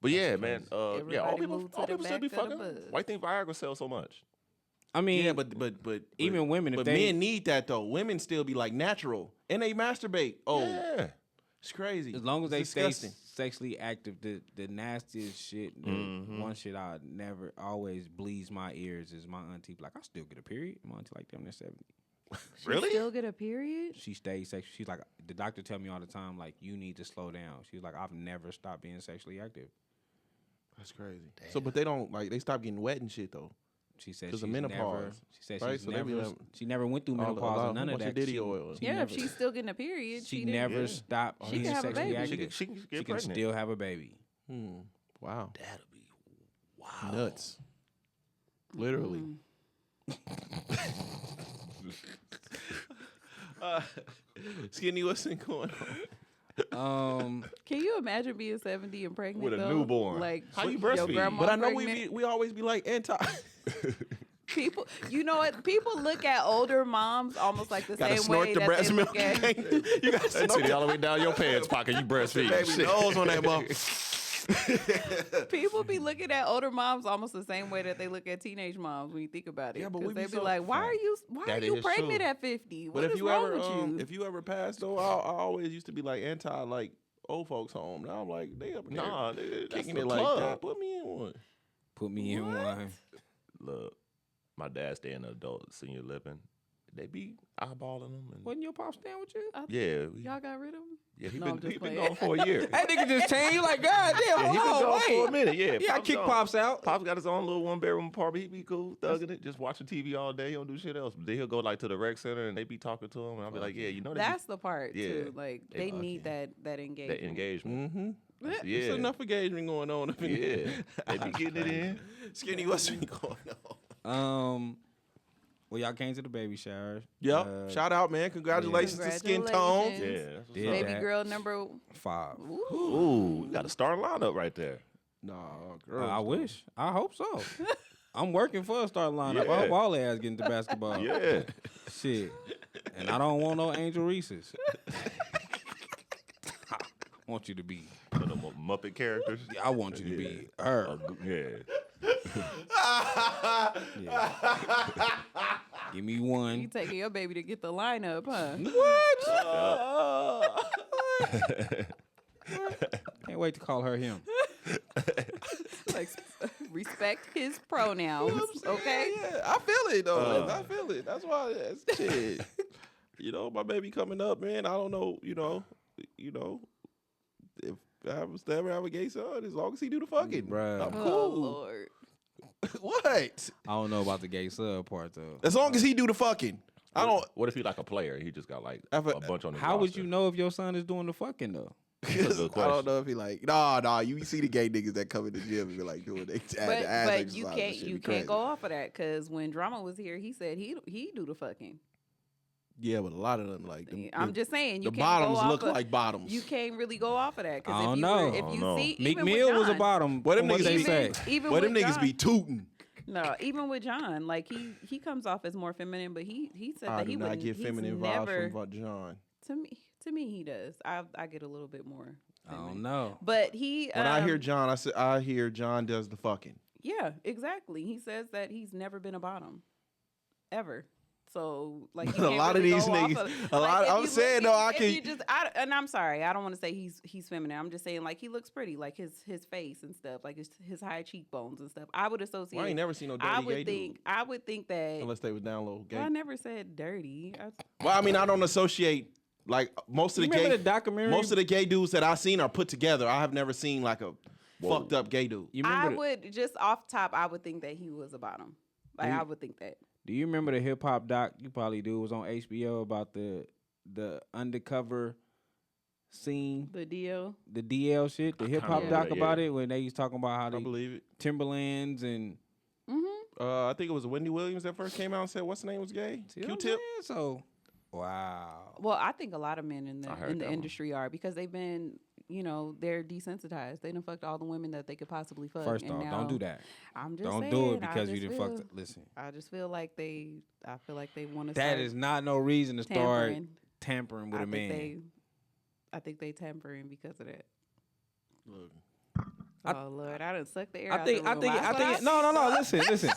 But yeah, man. Yeah, all Everybody people, moved to all the people still be back of the fucking. bus. Why you think Viagra sells so much? I mean, Yeah, but even women, if but they men need that though. Women still be like natural and they masturbate. Oh, Yeah. it's crazy. as long as It's they stay disgusting. sexually active, the nastiest shit, the one shit I never always bleeds my ears is my auntie. Like, I still get a period. My auntie like them, they're 70. She Really? still get a period? She stays sexual. She's like, the doctor tell me all the time, like, you need to slow down. She's like, I've never stopped being sexually active. That's crazy. So, but they don't like they stop getting wet and shit though. She said 'Cause she's of never. menopause, She said right? she's So they be never. like- She never went through All- menopause a or none of bunch of that. Diddy She- oil. she Yeah, never, if she's still getting a period, she didn't- never Yeah. stopped She being can have a sexually baby. active. She can get She can pregnant. still have a baby. Wow. That'll be wow. Nuts. Literally. Skinny, what's been going on? Can you imagine being 70 and pregnant With a though? newborn. Like How you your breastfeed? grandma But I know pregnant. we always be like anti. People, you know what? People look at older moms almost like the Gotta same snort way the that breast they milk. look at. You got to That's snort it all the way down your pants pocket. You breastfeed. baby Shit. nose on that mom. People be looking at older moms almost the same way that they look at teenage moms when you think about it. Yeah, but 'Cause we they be be so- like, why are you That you is pregnant true. at 50? But What if is you wrong ever with you? if you ever pass though, I always used to be like anti like old folks home. Now I'm like they up there Nah, nigga, that's kicking the it like club. that. Put me in one. Put me in one. Look, my dad stay in adult senior living. They be eyeballing them. And Wasn't your pop staying with you? yeah, Y'all got rid of them? yeah, he No, I'm been just he been playing. gone for a year. That nigga just changed. You like, God damn, Yeah, he been hold gone on, for a wait. minute. Yeah, Yeah, I Pop's kick gone. Pops out. Pop's got his own little 1-bedroom apartment. He be cool, thugging it, just watching TV all day. He don't do shit else. But then he'll go like to the rec center and they be talking to him, and I'll be like, yeah, you know That's the part Yeah. too. Like They they fucking- need that engagement. that engagement. Mm-hmm. Yeah, There's enough engagement going on. Up in yeah, there. they be getting it in. Skinny, what's been going on? Well, y'all came to the baby shower. Yep. Shout out, man. Congratulations to Skin Tone. Congratulations. Yeah, that's what's Did up. Baby that. girl number 5. Ooh, we got a star lineup right there. Nah, girl. I wish. I hope so. I'm working for a starting lineup. Yeah. I hope all their ass get into basketball. Yeah, Shit. And I don't want no Angel Reese's. I want you to be. for the Muppet characters. I want you to be her. Yeah. Give me You one. taking your baby to get the lineup, huh? Can't wait to call her him. Like, respect his pronouns, okay? Yeah, I feel it though. I feel it. That's why. That's shit. You know, my baby coming up, man. I don't know. You know, if I was to ever have a gay son, as long as he do the fucking, Bruh. I'm Oh cool. Lord. What? I don't know about the gay sub part though. As long as he do the fucking. I don't. What if he like a player? He just got like If a bunch on his How would roster? you know if your son is doing the fucking though? That's a good I question. don't know if he like. Nah. You see the gay niggas that come in the gym and be like doing the ass But exercises you and can't shit you be can't crazy. go off of that because when Drama was here, he said he do the fucking. Yeah, but a lot of them like. I'm just saying you the can't bottoms go off look of, like bottoms. You can't really go off of that I because don't if you know. were, I if don't you know. see Meek even Mill with was a John- bottom. What them from what niggas they be- say. Even Well, with them niggas John, be tooting. no, even with John, like he comes off as more feminine, but he said I that do he not wouldn't. get He's feminine never vibes from John. to me he does. I get a little bit more. I Feminine. don't know. But he When I hear John, I hear John does the fucking. yeah, exactly. He says that he's never been a bottom, ever. So like you A can't lot of really these go off niggas- of- a lot- if I'm you saying, look- though, I if can- you just and I'm sorry, I don't want to say he's feminine. I'm just saying like he looks pretty, like his face and stuff, like his high cheekbones and stuff. I would associate. Well, I ain't never seen no dirty I gay would dude. I would think that. Unless they was down low gay. I never said dirty. Well, I mean, I don't associate like most of You the remember gay the documentary? most of the gay dudes that I've seen are put together. I have never seen like a fucked up gay dude. You I remember? would just off top. I would think that he was a bottom. Like I would think that. Do you remember the hip hop doc? You probably do. It was on HBO about the undercover scene, The deal. the DL shit, the hip hop kinda doc remember that, about yeah. it when they was talking about how I they believe it. Timberlands and I think it was Wendy Williams that first came out and said what's the name was gay? See what I'm Q-Tip. saying? So, wow. Well, I think a lot of men in I the heard that one. industry are because they've been, they're desensitized. They done fucked all the women that they could possibly fuck. First and off, now don't do that. I'm just Don't saying, do it I because you just didn't feel- fuck. Listen, I just feel like they want to. that is not no reason to start tampering. tampering with I a think man. I think they tampering because of that. Look, Oh Lord, I done sucked the air. I out think. the I room. think. That's I what think. No. Listen.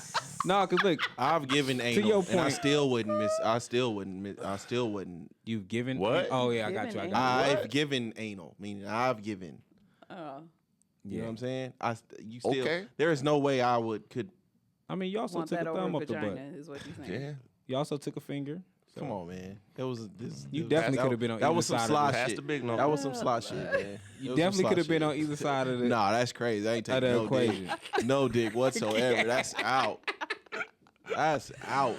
No, cause look, I've given anal, your and I point- still wouldn't miss. I still wouldn't. you've given What? Oh yeah, I got Given you. I got you. I've given anal, meaning I've given. Oh, You know what I'm saying? You still. Okay. There is no way I could. I mean, you also want took that a over thumb up the vagina butt. is what you're saying. Yeah. You also took a finger. Come on, man. It was this. You it was- definitely that- could have been on That either was some side sly of Pass shit. the big no. That was some sly shit, man. You definitely could have been on either side of the Nah, that's crazy. I ain't of taking the no equation. dick. No dick whatsoever. That's out. That's out.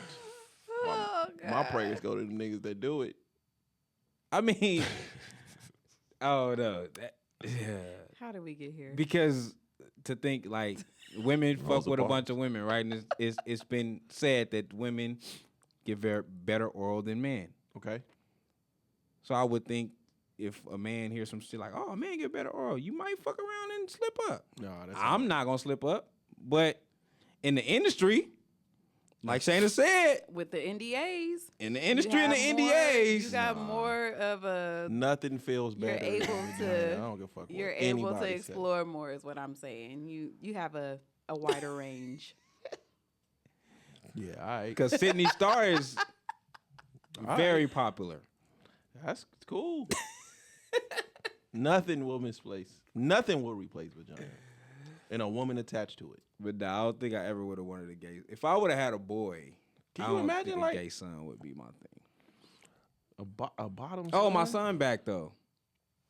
Oh, My prayers go to the niggas that do it. I mean, oh no, yeah. How did we get here? Because to think like women fuck Rosa with a Parks. bunch of women, right? And it's been said that women get better oral than men. Okay. So I would think if a man hears some shit like, "Oh, a man get better oral," you might fuck around and slip up. No, that's I'm not gonna slip up, but in the industry, like Shayna said, With the NDAs, in the you industry and the have more- NDAs, you got more of a. nothing feels You're better. able than to- vagina. I don't give a fuck. You're what able to anybody say. explore more, is what I'm saying. You have a wider range. Yeah, all right. because Sydney Star is very popular. That's cool. Nothing will misplace. Nothing will replace vagina. And a woman attached to it. But nah, I don't think I ever would have wanted a gay. If I would have had a boy, Can I you don't imagine, think like- a gay son would be my thing. A bottom. Oh, my son back though.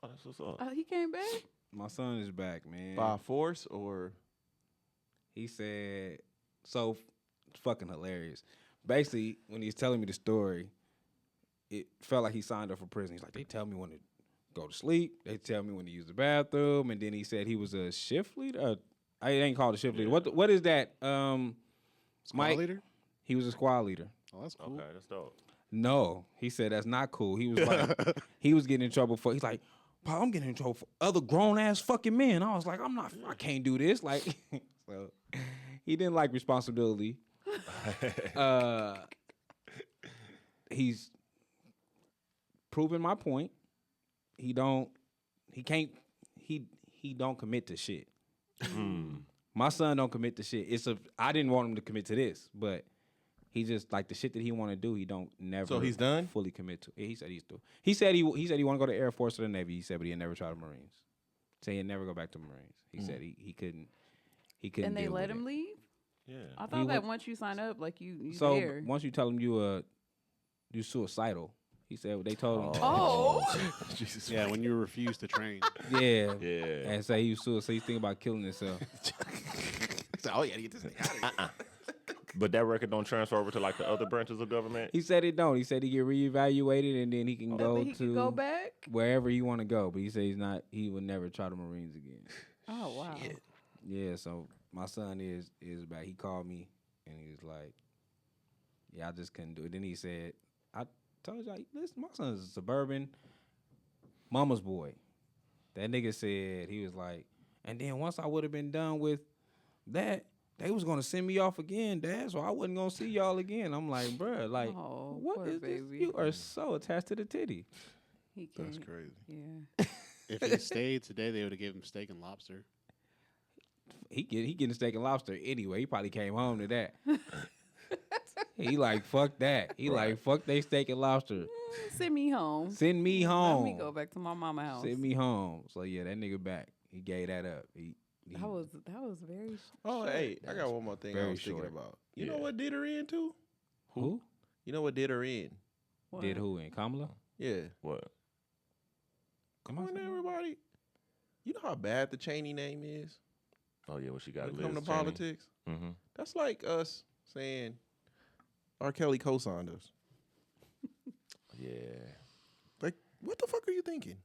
Oh, that's what's up. Oh, he came back. My son is back, man. By force or He said, so it's fucking hilarious. Basically, when he's telling me the story, it felt like he signed up for prison. He's like, they tell me when to go to sleep. They tell me when to use the bathroom. And then he said he was a shift leader. I ain't called a shift leader. What is that? Squad Mike? leader? He was a squad leader. Oh, that's cool. Okay, that's dope. No, he said that's not cool. He was like, he was getting in trouble for. He's like, "Pa, I'm getting in trouble for other grown ass fucking men." I was like, I can't do this. Like, so he didn't like responsibility. He's proving my point. He don't commit to shit. My son don't commit to shit. I didn't want him to commit to this, but He just like the shit that he want to do. He don't never. So he's done? Fully commit to. Yeah, he said he's through. He said he want to go to the Air Force or the Navy. He said, but he'd never try the Marines. Say he'd never go back to the Marines. He said he couldn't. He couldn't. And they deal let with him it. leave. Yeah. I thought that once you sign up, like you So there. once you tell him you suicidal, he said they told him. Oh. Jesus. Yeah, when you refuse to train. Yeah. Yeah. And say he was suicidal. So he's thinking about killing himself. Oh, yeah, get this thing out of here. But that record don't transfer over to like the other branches of government. He said it don't. He said he get reevaluated and then he can go he to can go back. wherever he want to go. But he said he would never try the Marines again. Oh wow. Yeah. So my son is back. He called me and he was like, "Yeah, I just couldn't do it." Then he said, "I told you, listen, my son's a suburban mama's boy." That nigga said he was like, and then once I would have been done with that, they was gonna send me off again, Dad. So I wasn't gonna see y'all again. I'm like, bruh, like, Oh, what poor is this? baby. You are so attached to the titty. He can't. That's crazy. Yeah. If he stayed today, they would have given him steak and lobster. He getting steak and lobster anyway. He probably came home to that. He like, fuck that. He like, fuck they steak and lobster. Send me home. Send me home. Let me go back to my mama house. Send me home. So yeah, that nigga back. He gave that up. He That was very. Oh, short. hey, I got one more thing I very was thinking short. about. You know Yeah. what did her in, too? who? You know what did her in? What? Did who in Kamala? Yeah. What? Come on, everybody. You know how bad the Cheney name is Oh yeah, well she got when it Liz comes to Cheney. politics? Mm-hmm. That's like us saying R. Kelly co-signed us. Yeah. Like, what the fuck are you thinking?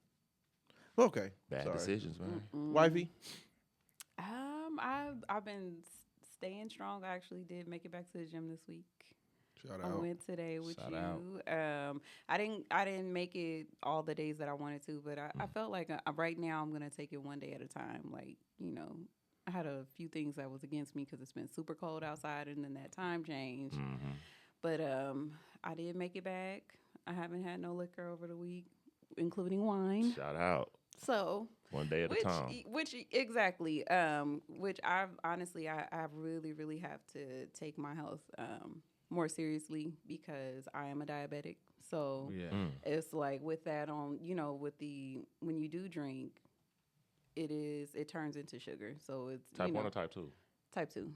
Okay. Bad sorry. decisions, man. Wifey? I've been staying strong. I actually did make it back to the gym this week. Shout I out. went today with Shout you. I didn't make it all the days that I wanted to, but I felt like right now I'm gonna take it one day at a time. Like, you know, I had a few things that was against me because it's been super cold outside, and then that time change. Mm-hmm. But I did make it back. I haven't had no liquor over the week, including wine. Shout out. So One day at a time. which exactly, which I've honestly I really have to take my health more seriously because I am a diabetic. So Yeah. it's like with that on, you know, when you do drink, it turns into sugar. So it's Type 1 or type 2? Type 2.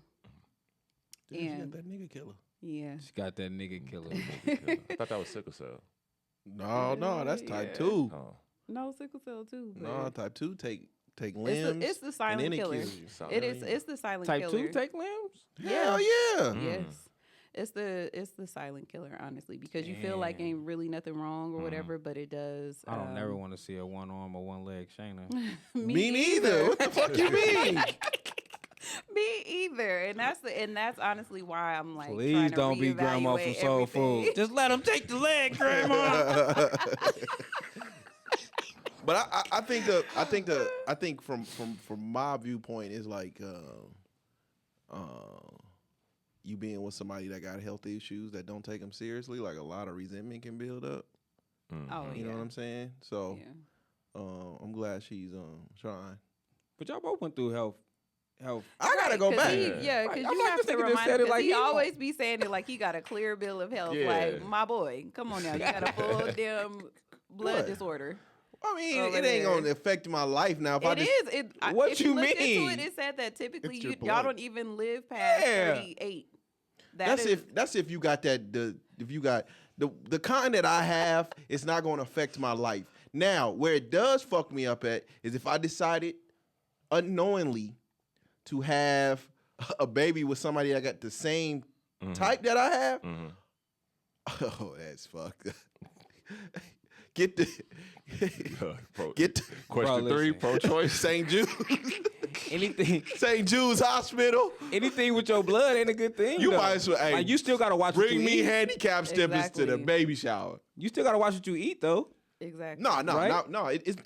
Damn, she got And- that nigga killer. Yeah. She got that nigga killer. I thought that was sickle cell. No, that's type Yeah. 2. Oh. No, sickle cell too. But No, type 2 take limbs. it's the and silent then it killer. kills you. It's the silent Type killer. 2 take limbs? Hell yeah. Yes. It's the silent killer, honestly, because you feel like Damn. ain't really nothing wrong or whatever, but it does. I don't never want to see a one arm or one leg Shayna. Me neither. What the fuck you mean? Me either, and that's honestly why I'm like. Please trying to don't be grandma from reevaluate Soul everything. Food. Just let him take the leg, grandma. But I think from my viewpoint is like you being with somebody that got health issues that don't take them seriously, like a lot of resentment can build up. Oh, You know what I'm saying? So Yeah. I'm glad she's trying. But y'all both went through health. I gotta go 'Cause back. Because Right. you I'm like, have this to nigga just remind said him. it like He he always be saying it like he got a clear bill of health. Yeah. Like, my boy, come on now, you got a full damn blood What? disorder. I mean, Over it ain't there. gonna affect my life now. If It I just, is. What if you look into mean? it, it said that typically It's your y'all blood. don't even live past Yeah. 38. That's if you got that if you got the kind that I have, it's not gonna affect my life. Now, where it does fuck me up at is if I decided unknowingly to have a baby with somebody that got the same type that I have. Oh, that's fucked. Get the get the, Question Bro, 3, listen. pro-choice. St. Jude Anything Jude's Hospital. anything with your blood ain't a good thing. You though. might as well. Hey, Like you still gotta watch what bring you me eat. handicap steppers to the Exactly. baby shower. You still gotta watch what you eat though. Exactly. No. It's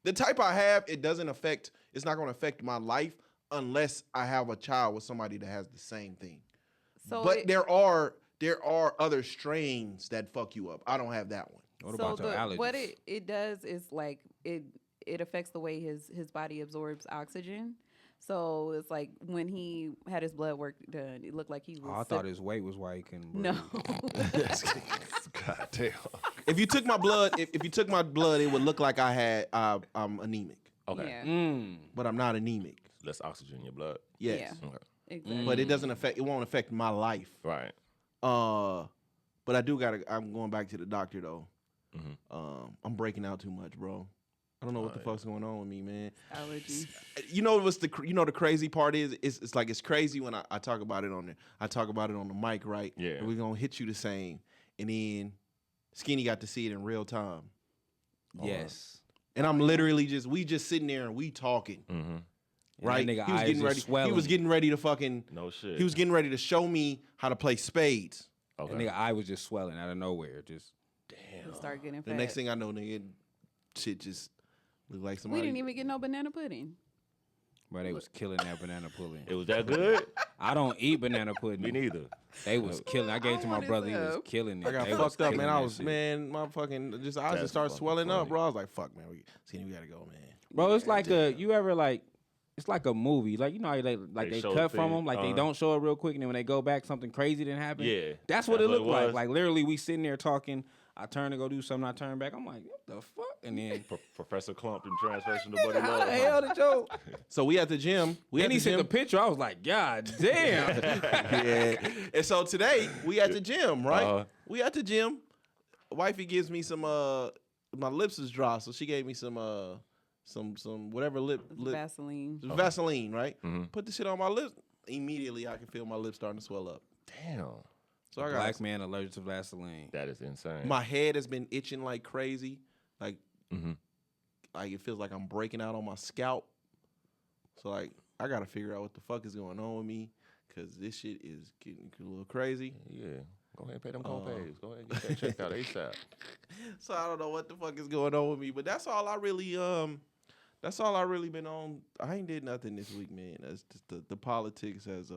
the type I have. It doesn't affect. It's not going to affect my life unless I have a child with somebody that has the same thing. So But there are other strains that fuck you up. I don't have that one. What about your allergies? what it does is like it affects the way his body absorbs oxygen. So it's like when he had his blood work done, it looked like he was. Oh, I thought his weight was why he couldn't breathe. No. God damn. If you took my blood, if you took my blood, it would look like I'm anemic, Okay. Yeah. but I'm not anemic. Less oxygen in your blood. Yes, Yeah. Okay. Exactly. but it won't affect my life. Right. But I'm going back to the doctor though. Mm-hmm. I'm breaking out too much, bro. I don't know what the fuck's going on with me, man. Allergies. You know what's the crazy part is? It's like it's crazy when I talk about it on there. I talk about it on the mic, right? Yeah. And we're gonna hit you the same, and then Skinny got to see it in real time. Yes. And I'm literally we just sitting there and we talking, Mm-hmm. right? That nigga He was eyes getting just ready. He swelling. was getting ready to fucking. No shit. He was getting ready to show me how to play spades. Okay. That nigga eye was just swelling out of nowhere. Just He started getting The fat. next thing I know, nigga, shit just looked like we somebody. didn't even get no banana pudding. But they was killing that banana pudding. It was that good? I don't eat banana pudding. Me neither. They was killing. I gave it to my wanted brother. He was some. killing it. I got They was fucked up, killing man. I that was, shit. man, my fucking eyes just That's started fucking swelling up, funny. bro. I was like, fuck, man, Skinny, we gotta go, man. Bro, it's like you ever like, it's like a movie. Like, you know how they show cut the from thing. them, like they don't show it real quick, and then when they go back, something crazy didn't happen. Yeah. That's what it looked like. was. Like literally, we sitting there talking. I turn to go do something. I turn back. I'm like, what the fuck? And then Professor Clump and translation to Buddy how the Love. hell did you? So we at the gym. Then he sent the picture. I was like, God damn. Yeah. And so today we at the gym, right? Uh-huh. We at the gym. Wifey gives me some my lips is dry, so she gave me some whatever lip Vaseline. Vaseline, right? Mm-hmm. Put the shit on my lips. Immediately I can feel my lips starting to swell up. Damn. So I got Black man allergic to Vaseline. That is insane. my head has been itching like crazy. Like Mm-hmm. like it feels like I'm breaking out on my scalp. So like I gotta figure out what the fuck is going on with me, cause this shit is getting a little crazy. Yeah. Go ahead and pay them co-pays. Go ahead and get that checked out ASAP. So I don't know what the fuck is going on with me, but that's all I really been on. I ain't did nothing this week, man. That's just the politics has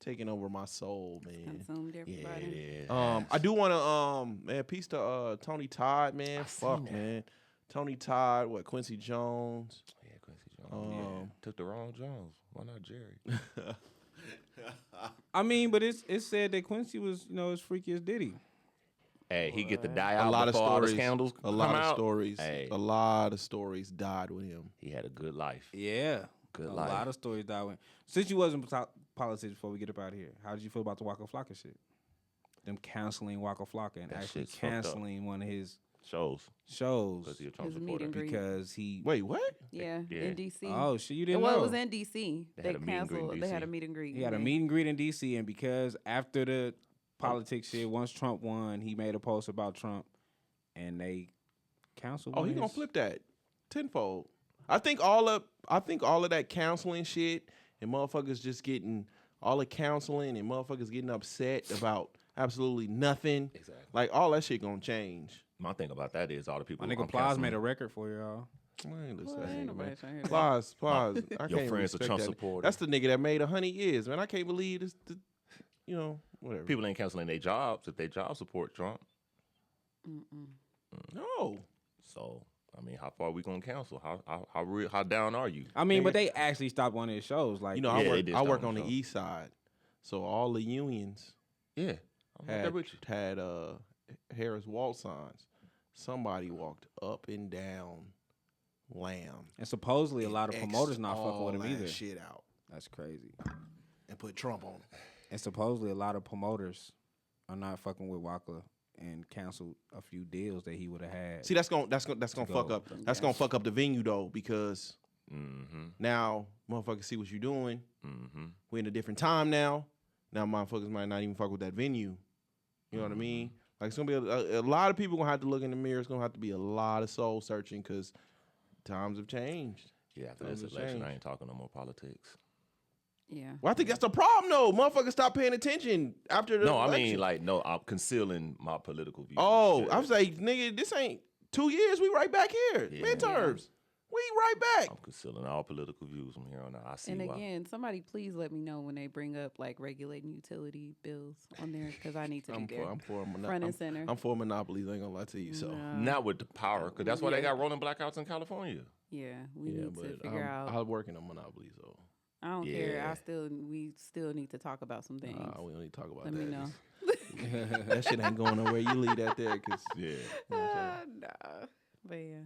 taken over my soul, man. Consumed everybody. it is. I do want to man, peace to Tony Todd, man. Fuck, man. Tony Todd, Quincy Jones. Yeah, Quincy Jones. Took the wrong Jones. Why not Jerry? I mean, but it's said that Quincy was, as freaky as Diddy. Hey, he get to die A out lot of before all the stories. scandals A lot come of out. stories. Hey. A lot of stories died with him. He had a good life. Yeah. Good a life. lot of stories died with. Since you wasn't politics before we get up out of here, how did you feel about the Waka Flocka shit? Them canceling Waka Flocka and That actually shit's fucked up. canceling one of his Shows. shows Because he a Trump His meet supporter. and greet. because he. Wait, what? Yeah, Yeah. in DC. Oh shit! You didn't Well, know. it was in DC. They They had a meet and greet in canceled. They had DC. a meet and greet. He had a meet and greet in D.C. and because after the politics shit, once Trump won, he made a post about Trump, and they canceled. Oh, one he of gonna his- flip that tenfold. I think all of that counseling shit and motherfuckers just getting all the counseling and motherfuckers getting upset about absolutely nothing. Exactly. Like all that shit gonna change. My thing about that is all the people. My nigga I'm Plies counseling- made a record for y'all. I ain't listen Well, to that ain't nigga, nobody man. trying to hear that. Plies. I Your can't friend's a respect Trump that. supporter. That's the nigga that made 100 years, man. I can't believe this. Whatever. People ain't canceling their jobs if their job support Trump. No. So I mean, how far we gonna cancel? How down are you? I mean, but they actually stopped one of his shows. Like, You know, Yeah, I they did work start on the the show. east side, so all the unions Yeah, I'm right there with you. had Harris wall signs. Somebody walked up and down Lamb. and supposedly a lot of and promoters X'd not fucking with him all that either. Shit out That's crazy. and put Trump on. And supposedly a lot of promoters are not fucking with Waka and canceled a few deals that he would have had. See, that's gonna fuck go. up. That's gonna fuck up the venue though, because Mm-hmm. now motherfuckers see what you're doing. Mm-hmm. We're in a different time now. Now motherfuckers might not even fuck with that venue. You know what I mean? Like it's gonna be a lot of people gonna have to look in the mirror. It's gonna have to be a lot of soul searching because times have changed. Yeah, after Times this have election, I changed. ain't talking no more politics. Yeah. Well, I think that's the problem though. Motherfuckers stop paying attention after the No, I election. mean like no, I'm concealing my political views. Oh, Yeah. I was like, nigga, this ain't 2 years. We right back here. Yeah. Midterms. We right back. I'm concealing all political views from here on out. I see And why. again, somebody please let me know when they bring up like regulating utility bills on there because I need to be there. I'm for Front and center. I'm for monopolies. I ain't gonna lie to you. So No. Not with the power, because that's why they Yeah. got rolling blackouts in California. Yeah, we yeah, need to but figure out. I work in a monopoly, so I don't care. Yeah. We still need to talk about some things. We don't need to talk about Let that. me know. That shit ain't going nowhere. You leave that there, cause Yeah. you know what I'm saying? Nah. But yeah.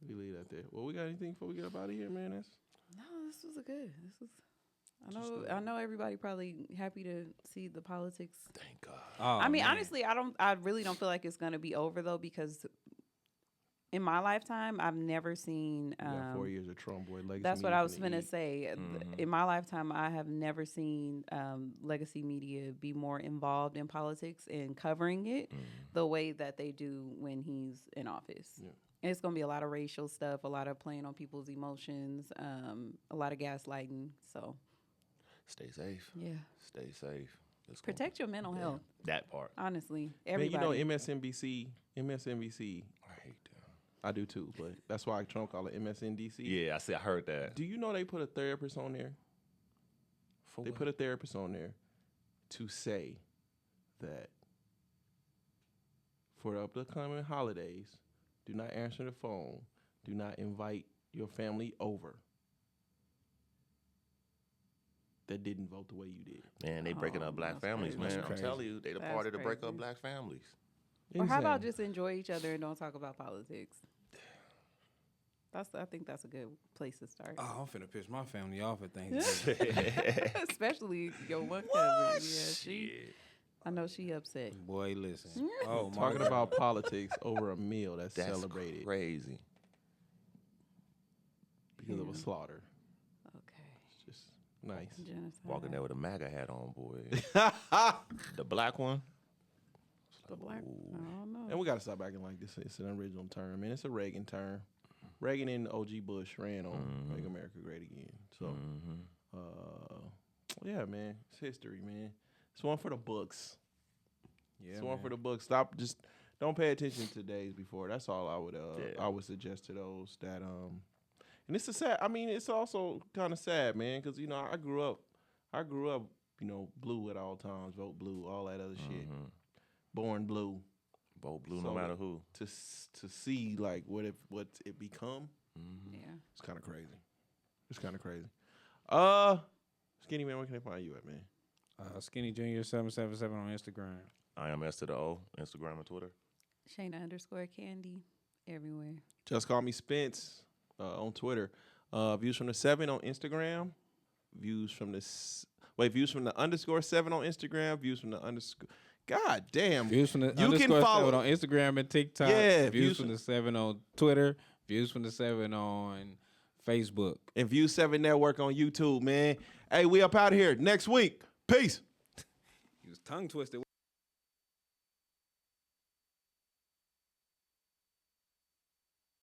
We leave that there. Well, we got anything before we get up out of here, man? That's No, this was a good. This was. Just, I know everybody probably happy to see the politics. Thank God. Oh, I mean, man. honestly, I really don't feel like it's gonna be over though, because in my lifetime, I've never seen. we got 4 years of Trump, boy. Legacy That's what media I was finna gonna eat. say. In my lifetime, I have never seen legacy media be more involved in politics and covering it the way that they do when he's in office. Yeah. And it's gonna be a lot of racial stuff, a lot of playing on people's emotions, a lot of gaslighting. So Stay safe. yeah, Stay safe. It's gonna- protect your mental health. that part. Honestly, Man, everybody. you know MSNBC. I hate that. I do too, but that's why Trump call it MSNDC. Yeah, I heard that. Do you know they put a therapist on there? For They what? put a therapist on there to say that for the upcoming holidays, do not answer the phone. Do not invite your family over that didn't vote the way you did. Man, they breaking Oh, up black that's families, crazy. man. That's I'm crazy. telling you, they the That's party to break crazy. up black families. Or how about Insane. just enjoy each other and don't talk about politics? I think that's a good place to start. Oh, I'm finna piss my family off at Thanksgiving. Especially your one cousin. Yeah, I know she upset. Boy, listen. Oh, my Talking God. about politics over a meal that's That's celebrated crazy. because of a Yeah. slaughter. Okay. It's just nice. Genocide. Walking there with a MAGA hat on, boy. The black one. The black. I don't know. And we got to stop acting like this. It's an original term, man. It's a Reagan term. Reagan and OG Bush ran on Make America Great Again. So, yeah, man, it's history, man. It's one for the books. Yeah, It's one man. for the books. Stop, just don't pay attention to days before. That's all I would Yeah. I would suggest to those that And it's a sad. I mean, it's also kind of sad, man, because you know I grew up, you know, blue at all times, vote blue, all that other shit, born blue. Vote blue So- no matter who. To see like what it become, Yeah. it's kind of crazy. It's kind of crazy. Skinny man, where can they find you at, man? Skinny Junior 777 on Instagram. I am S to the O, Instagram and Twitter. Shayna_Candy everywhere. Just call me Spence on Twitter. Views from the 7 on Instagram. Views from the _7 on Instagram. Views from the underscore. God damn. Views from the You can _7 follow- on Instagram and TikTok. Yeah, Views from the 7 on Twitter. Views from the 7 on Facebook. And View 7 Network on YouTube, man. Hey, we up out of here next week. Peace. He was tongue twisted.